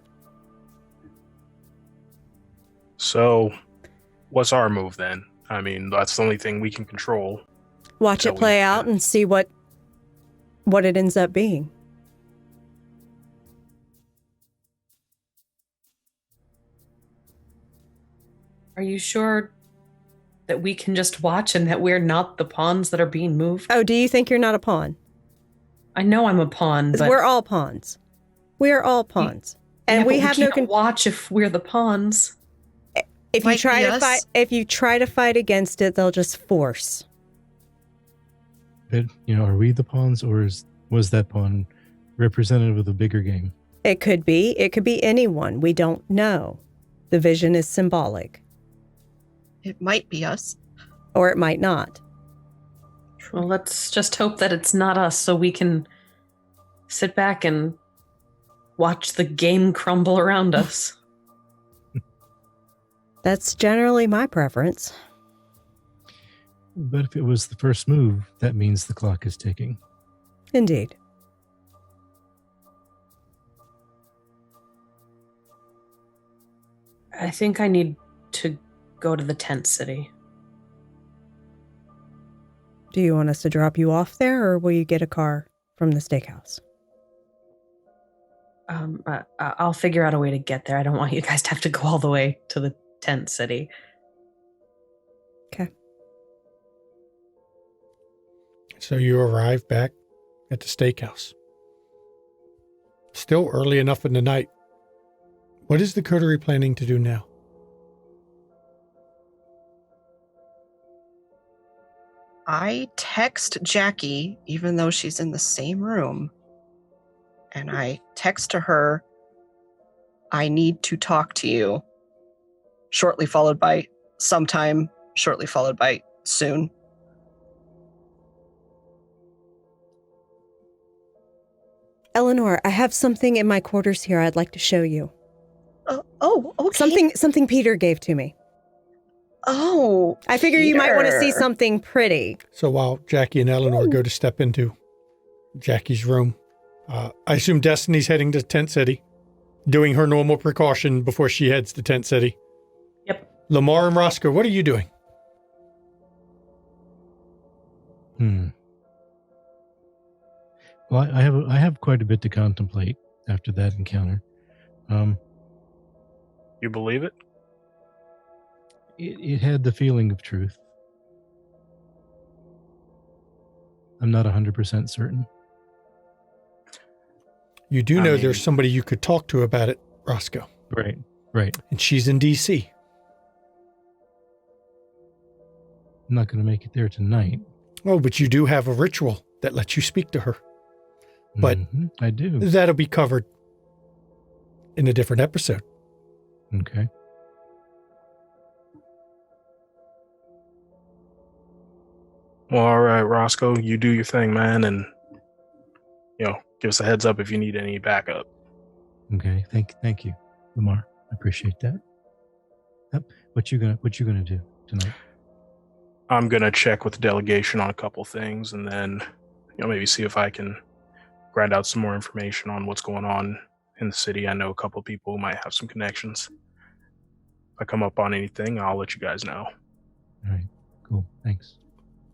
So, what's our move then? I mean, that's the only thing we can control. Watch So it play we- out and see what it ends up being. Are you sure that we can just watch and that we're not the pawns that are being moved? Oh, do you think you're not a pawn? I know I'm a pawn, 'Cause but we're all pawns. We are all pawns. And yeah, we but have no can't watch if we're the pawns. if you Might try be to us. fight against it, they'll just force. But, are we the pawns, or was that pawn representative of the bigger game? It could be anyone. We don't know. The vision is symbolic, It might be us. or it might not. Well, let's just hope that it's not us so we can sit back and watch the game crumble around us. That's generally my preference. But if it was the first move, that means the clock is ticking. Indeed. I think I need to go to the tent city. Do you want us to drop you off there, or will you get a car from the steakhouse? I'll figure out a way to get there. I don't want you guys to have to go all the way to the tent city. Okay. So you arrive back at the steakhouse. Still early enough in the night. What is the coterie planning to do now? I text Jackie, even though she's in the same room, and I text to her, I need to talk to you, shortly followed by sometime, shortly followed by soon. Eleanor, I have something in my quarters here I'd like to show you. Okay. Something Peter gave to me. Oh, I figure you might want to see Peter. something pretty. So while Jackie and Eleanor go to step into Jackie's room, I assume Destiny's heading to Tent City, doing her normal precaution before she heads to Tent City. Yep. Lamar and Roscoe, what are you doing? Well, I have quite a bit to contemplate after that encounter. You believe it? It had the feeling of truth. I'm not 100% certain. You do know mean- there's somebody you could talk to about it, Roscoe. Right. And she's in D.C. I'm not going to make it there tonight. Oh, but you do have a ritual that lets you speak to her. But I do. that'll be covered in a different episode. Okay. Well, all right, Roscoe, you do your thing, man, and give us a heads up if you need any backup. Okay. Thank you, Lamar. I appreciate that. Yep. What you gonna do tonight? I'm gonna check with the delegation on a couple things, and then maybe see if I can grind out some more information on what's going on in the city. I know a couple people who might have some connections. If I come up on anything, I'll let you guys know. All right. Cool. Thanks.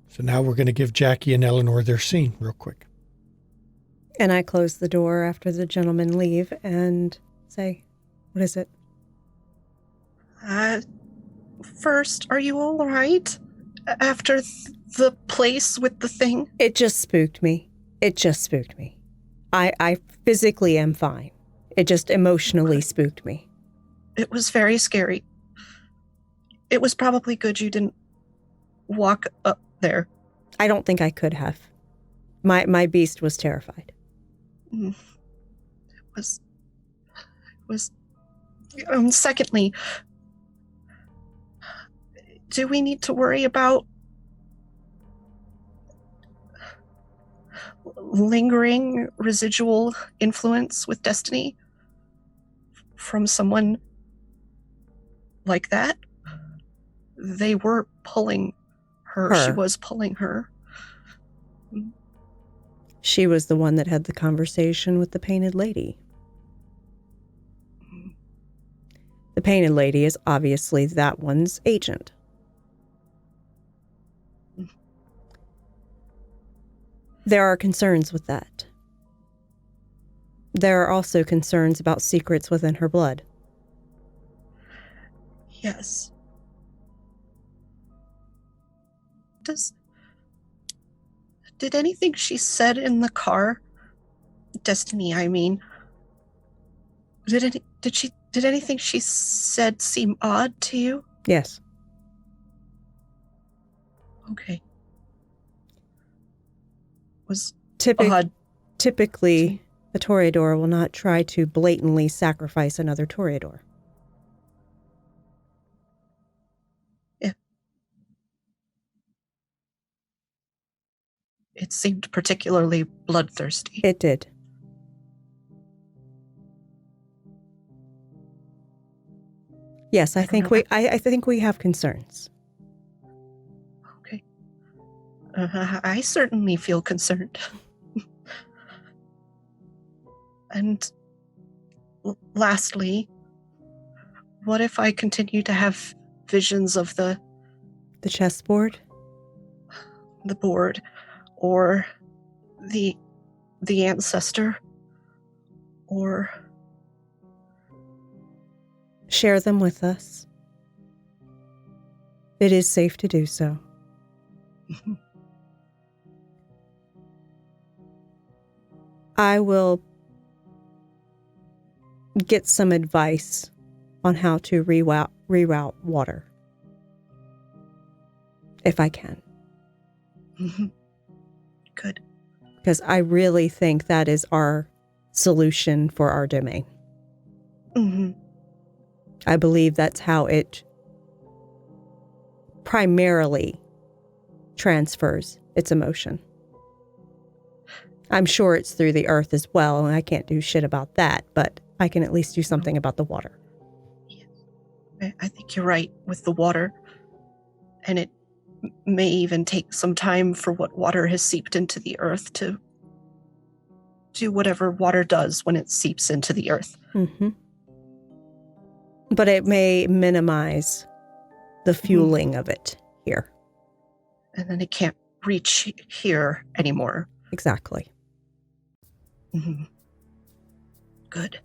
So now we're going to give Jackie and Eleanor their scene real quick. And I close the door after the gentlemen leave and say, what is it? First, are you all right? After the place with the thing? It just spooked me. I physically am fine. It just emotionally spooked me. It was very scary. It was probably good you didn't walk up there. I don't think I could have. My beast was terrified. It was secondly, do we need to worry about lingering residual influence with Destiny from someone like that? They were pulling her. She was pulling her. She was the one that had the conversation with the painted lady. The painted lady is obviously that one's agent. There are concerns with that. There are also concerns about secrets within her blood. Yes. Did anything she said in the car, Destiny, I mean, did anything she said seem odd to you? Yes. Okay. Was Typically, odd. a Toreador will not try to blatantly sacrifice another Toreador. Yeah. It seemed particularly bloodthirsty. It did. Yes, I think I think we have concerns. Okay. I certainly feel concerned. And lastly, what if I continue to have visions of the chessboard? The board, or the ancestor, or Share them with us. It is safe to do so. I will get some advice on how to reroute water. If I can. Good. Because I really think that is our solution for our domain. I believe that's how it primarily transfers its emotion. I'm sure it's through the earth as well, and I can't do shit about that, but I can at least do something about the water. Yes. I think you're right with the water. And it may even take some time for what water has seeped into the earth to do whatever water does when it seeps into the earth. Mm-hmm. But it may minimize the fueling of it here. And then it can't reach here anymore. Exactly. Good.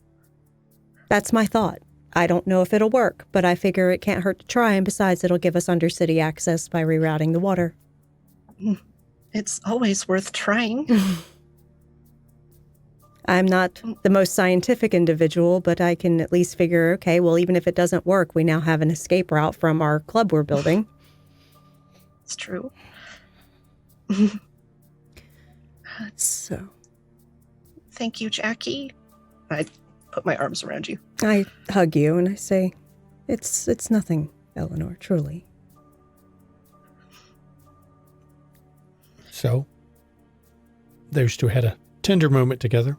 That's my thought. I don't know if it'll work, but I figure it can't hurt to try, and besides, it'll give us undercity access by rerouting the water. It's always worth trying. I'm not the most scientific individual, but I can at least figure, okay, well, even if it doesn't work, we now have an escape route from our club we're building. It's true. So. Thank you, Jackie. I put my arms around you. I hug you and I say, it's nothing, Eleanor, truly. So, those two had a tender moment together.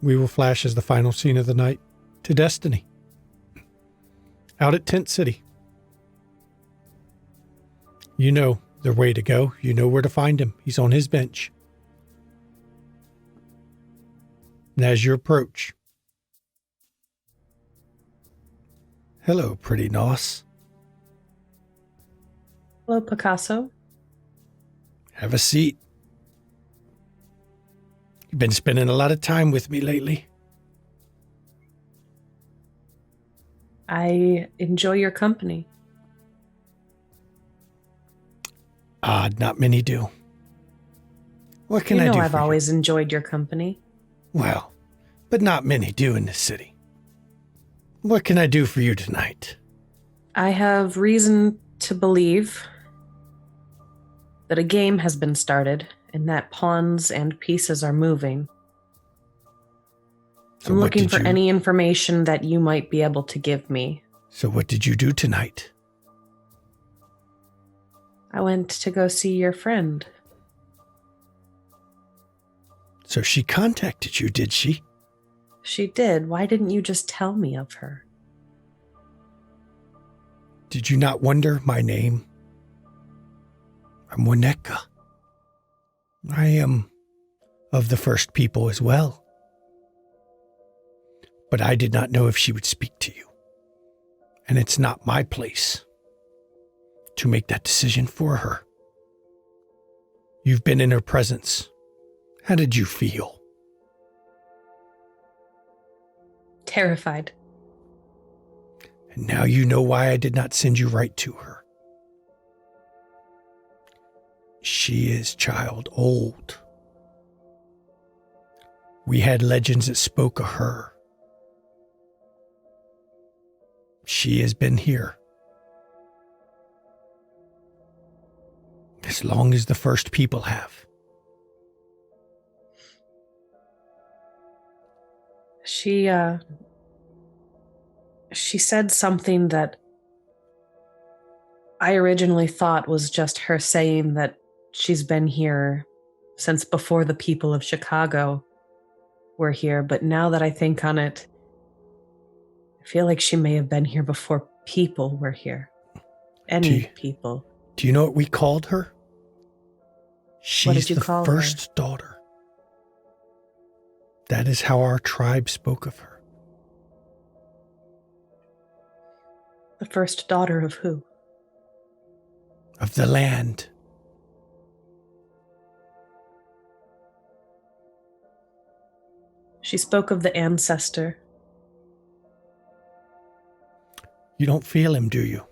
We will flash as the final scene of the night to Destiny. Out at Tent City. You know the way to go. You know where to find him. He's on his bench. And as you approach, hello, pretty Nos. Hello, Picasso. Have a seat. You've been spending a lot of time with me lately. I enjoy your company. Not many do. What can I do? I've always enjoyed your company. Well, but not many do in this city. What can I do for you tonight? I have reason to believe that a game has been started and that pawns and pieces are moving. So I'm looking for any information that you might be able to give me. So what did you do tonight? I went to go see your friend. So she contacted you, did she? She did. Why didn't you just tell me of her? Did you not wonder my name? I'm Wineka. I am of the First People as well. But I did not know if she would speak to you. And it's not my place to make that decision for her. You've been in her presence. How did you feel? Terrified. And now you know why I did not send you right to her. She is child old. We had legends that spoke of her. She has been here as long as the First People have. She said something that I originally thought was just her saying that she's been here since before the people of Chicago were here. But now that I think on it, I feel like she may have been here before people were here. Any people. Do you know what we called her? What did She's you the call first daughter. That is how our tribe spoke of her. The first daughter of who? Of the land. She spoke of the ancestor. You don't feel him, do you?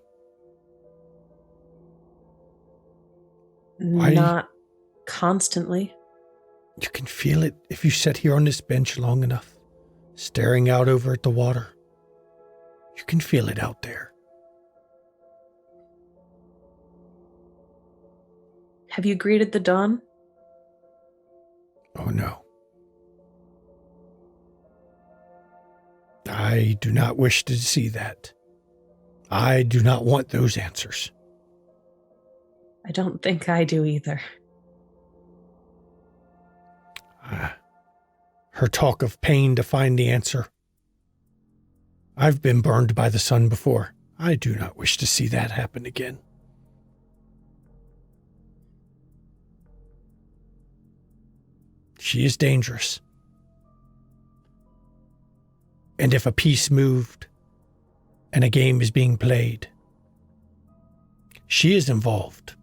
Why? Not constantly. You can feel it if you sit here on this bench long enough, staring out over at the water. You can feel it out there. Have you greeted the dawn? Oh no. I do not wish to see that. I do not want those answers. I don't think I do either. Her talk of pain to find the answer. I've been burned by the sun before. I do not wish to see that happen again. She is dangerous. And if a piece moved and a game is being played, she is involved.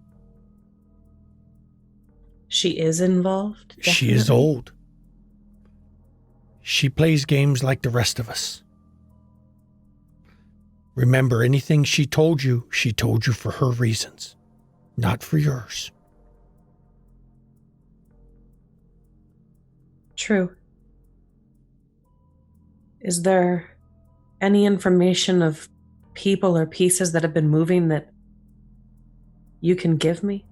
She is involved? Definitely. She is old. She plays games like the rest of us. Remember, anything she told you for her reasons, not for yours. True. Is there any information of people or pieces that have been moving that you can give me?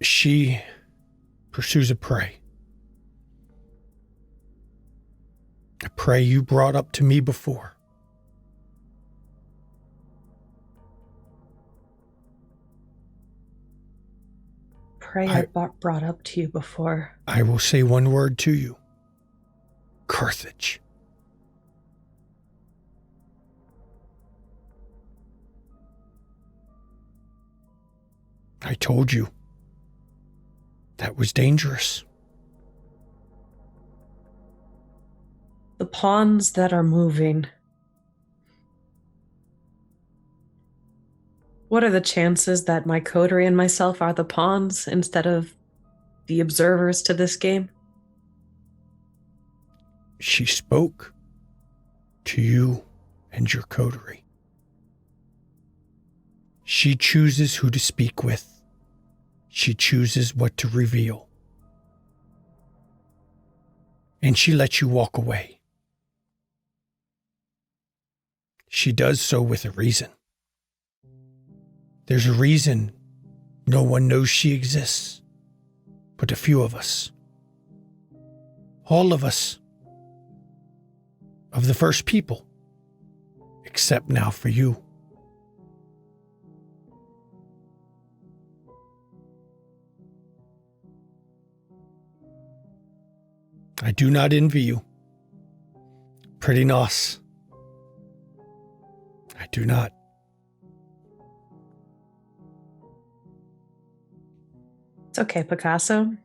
She pursues a prey. A prey you brought up to me before. Prey I brought up to you before. I will say one word to you. Carthage. I told you. That was dangerous. The pawns that are moving. What are the chances that my coterie and myself are the pawns instead of the observers to this game? She spoke to you and your coterie. She chooses who to speak with. She chooses what to reveal. And she lets you walk away. She does so with a reason. There's a reason no one knows she exists, but a few of us. All of us. Of the first people. Except now for you. I do not envy you. Pretty nos. I do not. It's okay, Picasso.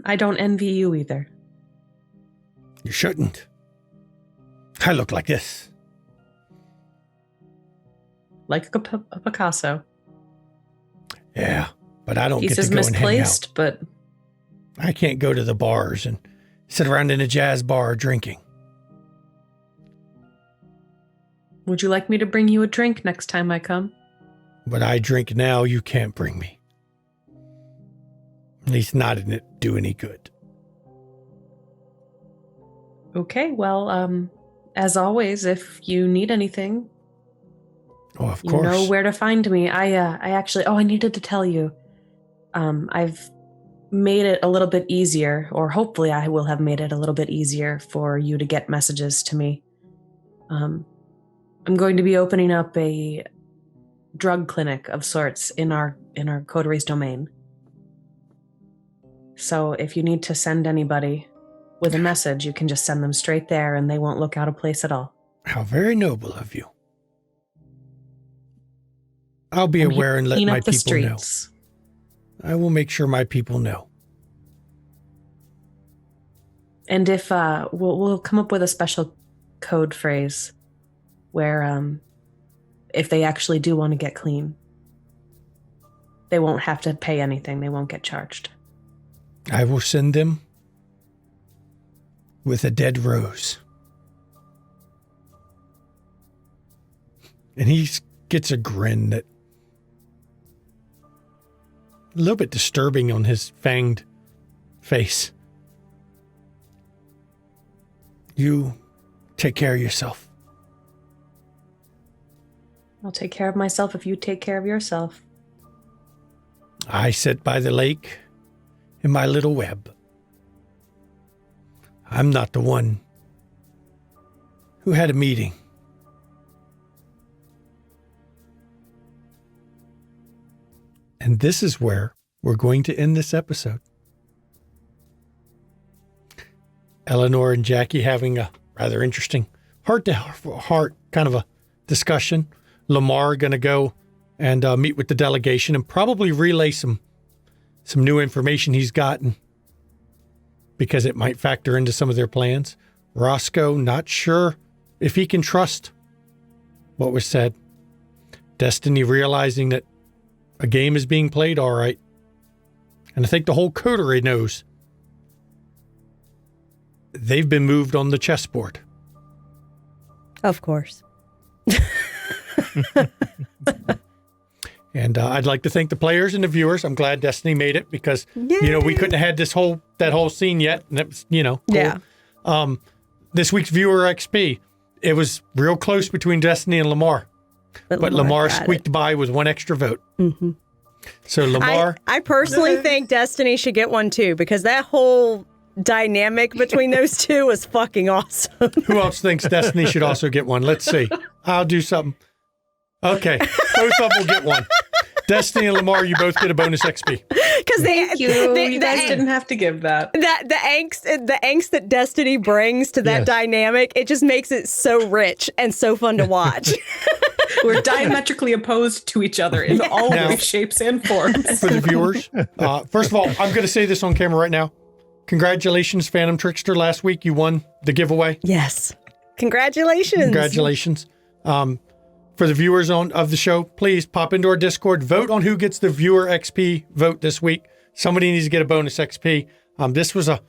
I don't envy you either. You shouldn't. I look like this. Like a Picasso. Yeah, but I don't get to Pieces go and hang out. misplaced, but I can't go to the bars and sit around in a jazz bar drinking. would you like me to bring you a drink next time I come? What I drink now, you can't bring me. At least not in it do any good. Okay, well, as always, if you need anything, Oh, of you course. know where to find me. I actually, I needed to tell you. I've made it a little bit easier, or hopefully I will have made it a little bit easier for you to get messages to me. I'm going to be opening up a drug clinic of sorts in our coterie's domain. So if you need to send anybody with a message, you can just send them straight there and they won't look out of place at all. How very noble of you. I'll be I'm aware here and to let clean my up the people know. streets. I will make sure my people know. And if we'll come up with a special code phrase where if they actually do want to get clean, they won't have to pay anything. They won't get charged. I will send them with a dead rose. And he gets a grin that a little bit disturbing on his fanged face. You take care of yourself. I'll take care of myself if you take care of yourself. I sit by the lake in my little web. I'm not the one who had a meeting. And this is where we're going to end this episode. Eleanor and Jackie having a rather interesting heart-to-heart kind of a discussion. Lamar going to go and meet with the delegation and probably relay some new information he's gotten because it might factor into some of their plans. Roscoe, not sure if he can trust what was said. Destiny realizing that a game is being played all right. And I think the whole coterie knows they've been moved on the chessboard. Of course. And I'd like to thank the players and the viewers. I'm glad Destiny made it because, we couldn't have had that whole scene yet. And it was, cool. Yeah. This week's viewer XP, it was real close between Destiny and Lamar. But Lamar squeaked by with one extra vote. Mm-hmm. So Lamar. I personally think Destiny should get one too because that whole dynamic between those two was fucking awesome. Who else thinks Destiny should also get one? Let's see. I'll do something. Okay. Both of them will get one. Destiny and Lamar, you both get a bonus XP. Because you guys didn't have to give that. The angst that Destiny brings to that dynamic, it just makes it so rich and so fun to watch. We're diametrically opposed to each other in all ways, shapes, and forms. For the viewers, first of all, I'm going to say this on camera right now. Congratulations, Phantom Trickster. Last week, you won the giveaway. Yes. Congratulations. Congratulations. For the viewers of the show, please pop into our Discord. Vote on who gets the viewer XP vote this week. Somebody needs to get a bonus XP. This was a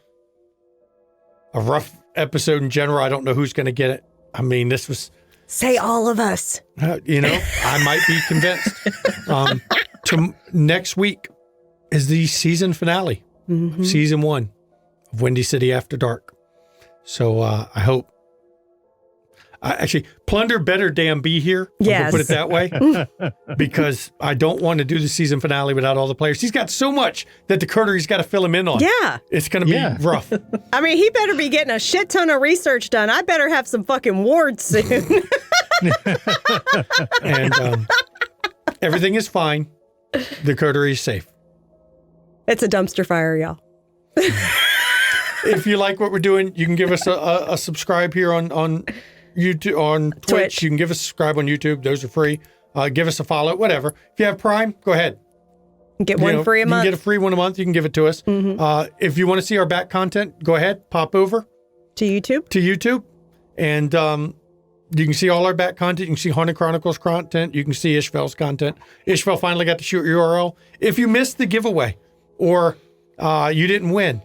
rough episode in general. I don't know who's going to get it. I mean, this was... Say all of us. I might be convinced. Next week is the season finale. Mm-hmm. Season 1 of Windy City After Dark. So I hope... actually, Plunder better damn be here. Yes. Put it that way. Because I don't want to do the season finale without all the players. He's got so much that the coterie got to fill him in on. Yeah. It's going to be rough. I mean, he better be getting a shit ton of research done. I better have some fucking wards soon. And everything is fine. The coterie is safe. It's a dumpster fire, y'all. If you like what we're doing, you can give us a subscribe here on YouTube, on Twitch. You can give us a subscribe on YouTube. Those are free. Give us a follow, whatever. If you have Prime, go ahead. Get one free a month. You can get a free one a month. You can give it to us. Mm-hmm. If you want to see our back content, go ahead. Pop over. To YouTube. And you can see all our back content. You can see Haunted Chronicles content. You can see Ishvel's content. Ishvel finally got to shoot URL. If you missed the giveaway or you didn't win,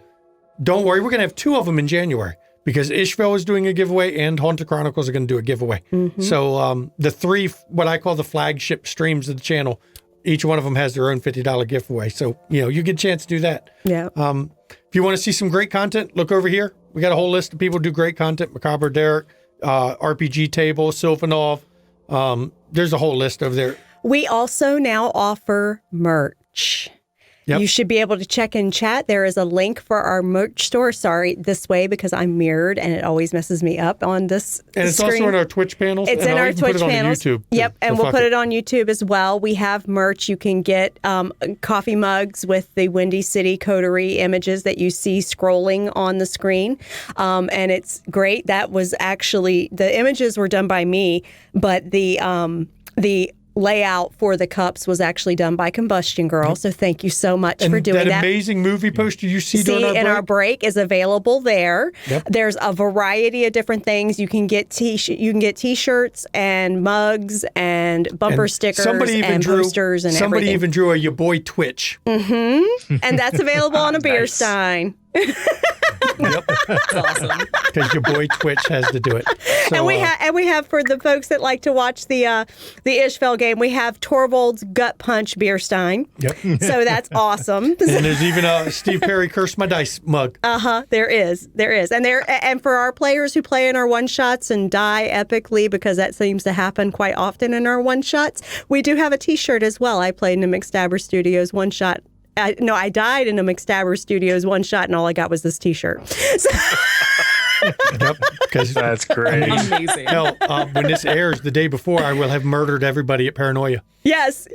don't worry. We're going to have 2 of them in January. Because Ishvel is doing a giveaway and Haunted Chronicles are going to do a giveaway. Mm-hmm. So the 3, what I call the flagship streams of the channel, each one of them has their own $50 giveaway. So, you get a chance to do that. Yeah. If you want to see some great content, look over here. We got a whole list of people who do great content. Macabre Derek, RPG Table, Sylvanov. There's a whole list over there. We also now offer merch. Yep. You should be able to check in chat. There is a link for our merch store. Sorry, this way because I'm mirrored and it always messes me up on this And it's screen. also in our Twitch panels. It's and in I'll our even put Twitch it on panels. YouTube. Yep, and So we'll fuck put it on YouTube as well. We have merch. You can get coffee mugs with the Windy City Coterie images that you see scrolling on the screen, and it's great. That was actually the images were done by me, but the layout for the cups was actually done by Combustion Girl. So thank you so much and for doing that. amazing movie poster you see during our break? Our break is available there. Yep. There's a variety of different things. You can get t-shirts and mugs and bumper stickers and posters and somebody everything. even drew a your boy Twitch. And that's available on a beer Nice. stein. Yep. That's awesome. Because your boy Twitch has to do it. So, And we have for the folks that like to watch the Ishfel game, we have Torvald's Gut Punch beer stein. Yep. So that's awesome. And there's even a Steve Perry Curse My Dice mug. There is, and for our players who play in our one shots and die epically, because that seems to happen quite often in our one shots, we do have a T-shirt as well. I played in a McStabber Studios one shot. I died in a McStabber Studios one shot, and all I got was this T-shirt. So, Yep. Because That's great. Amazing. hell, when this airs the day before, I will have murdered everybody at Paranoia. yes,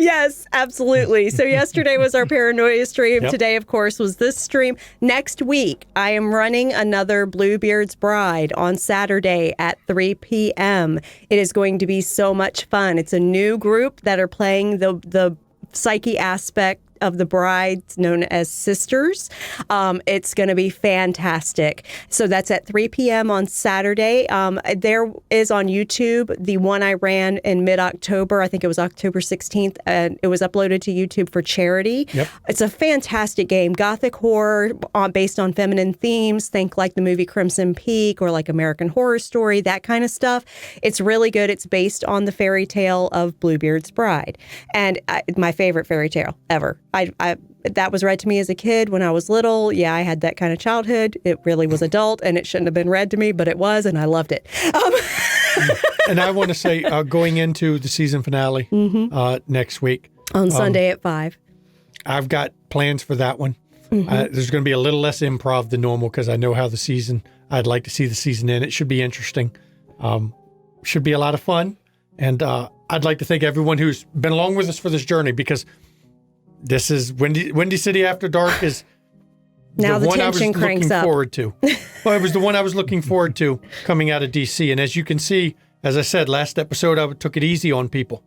absolutely. So yesterday was our Paranoia stream. Yep. Today, of course, was this stream. Next week, I am running another Bluebeard's Bride on Saturday at 3 p.m. It is going to be so much fun. It's a new group that are playing the psyche aspect of the brides known as sisters. It's going to be fantastic. So that's at 3 p.m. on Saturday. There is on YouTube the one I ran in mid-October. I think it was October 16th, and it was uploaded to YouTube for charity. Yep. It's a fantastic game. Gothic horror based on feminine themes. Think like the movie Crimson Peak or like American Horror Story, that kind of stuff. It's really good. It's based on the fairy tale of Bluebeard's Bride. And my favorite fairy tale ever. That was read to me as a kid when I was little. Yeah, I had that kind of childhood. It really was adult, and it shouldn't have been read to me, but it was, and I loved it. And I want to say, going into the season finale next week. On Sunday at 5. I've got plans for that one. There's going to be a little less improv than normal because I know how I'd like to see the season end. It should be interesting. Should be a lot of fun. And I'd like to thank everyone who's been along with us for this journey, because this is Windy City After Dark is Now the one I was tension cranks looking up. forward to. Well, it was the one I was looking forward to coming out of DC. And as you can see, as I said, last episode, I took it easy on people.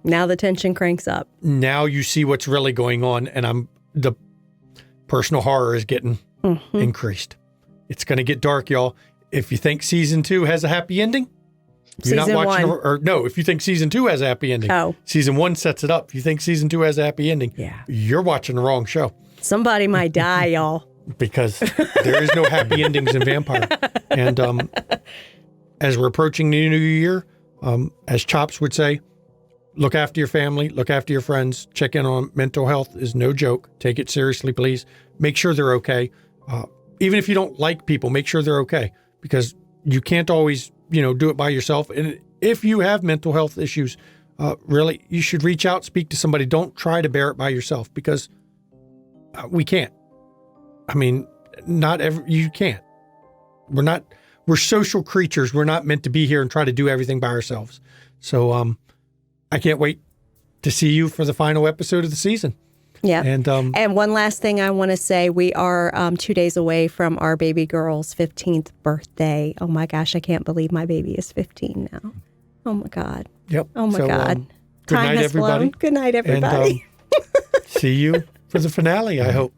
Now the tension cranks up. Now you see what's really going on, and the personal horror is getting increased. It's going to get dark, y'all. If you think season 2 has a happy ending, you're Season not watching. 1. Or no, if you think season 2 has a happy ending, season 1 sets it up. If you think season 2 has a happy ending, you're watching the wrong show. Somebody might die, y'all. Because there is no happy endings in Vampire. And as we're approaching the new year, as Chops would say, look after your family, look after your friends, check in on mental health is no joke. Take it seriously, please. Make sure they're okay. Even if you don't like people, make sure they're okay, because you can't always, do it by yourself. And if you have mental health issues, really, you should reach out, speak to somebody. Don't try to bear it by yourself, because we can't. I mean, you can't. We're social creatures. We're not meant to be here and try to do everything by ourselves. So, I can't wait to see you for the final episode of the season. Yeah. And one last thing I want to say, we are 2 days away from our baby girl's 15th birthday. Oh my gosh, I can't believe my baby is 15 now. Oh my God. Yep. Oh my God. Good Time night, has everybody. flown. Good night, everybody. And see you for the finale, I hope.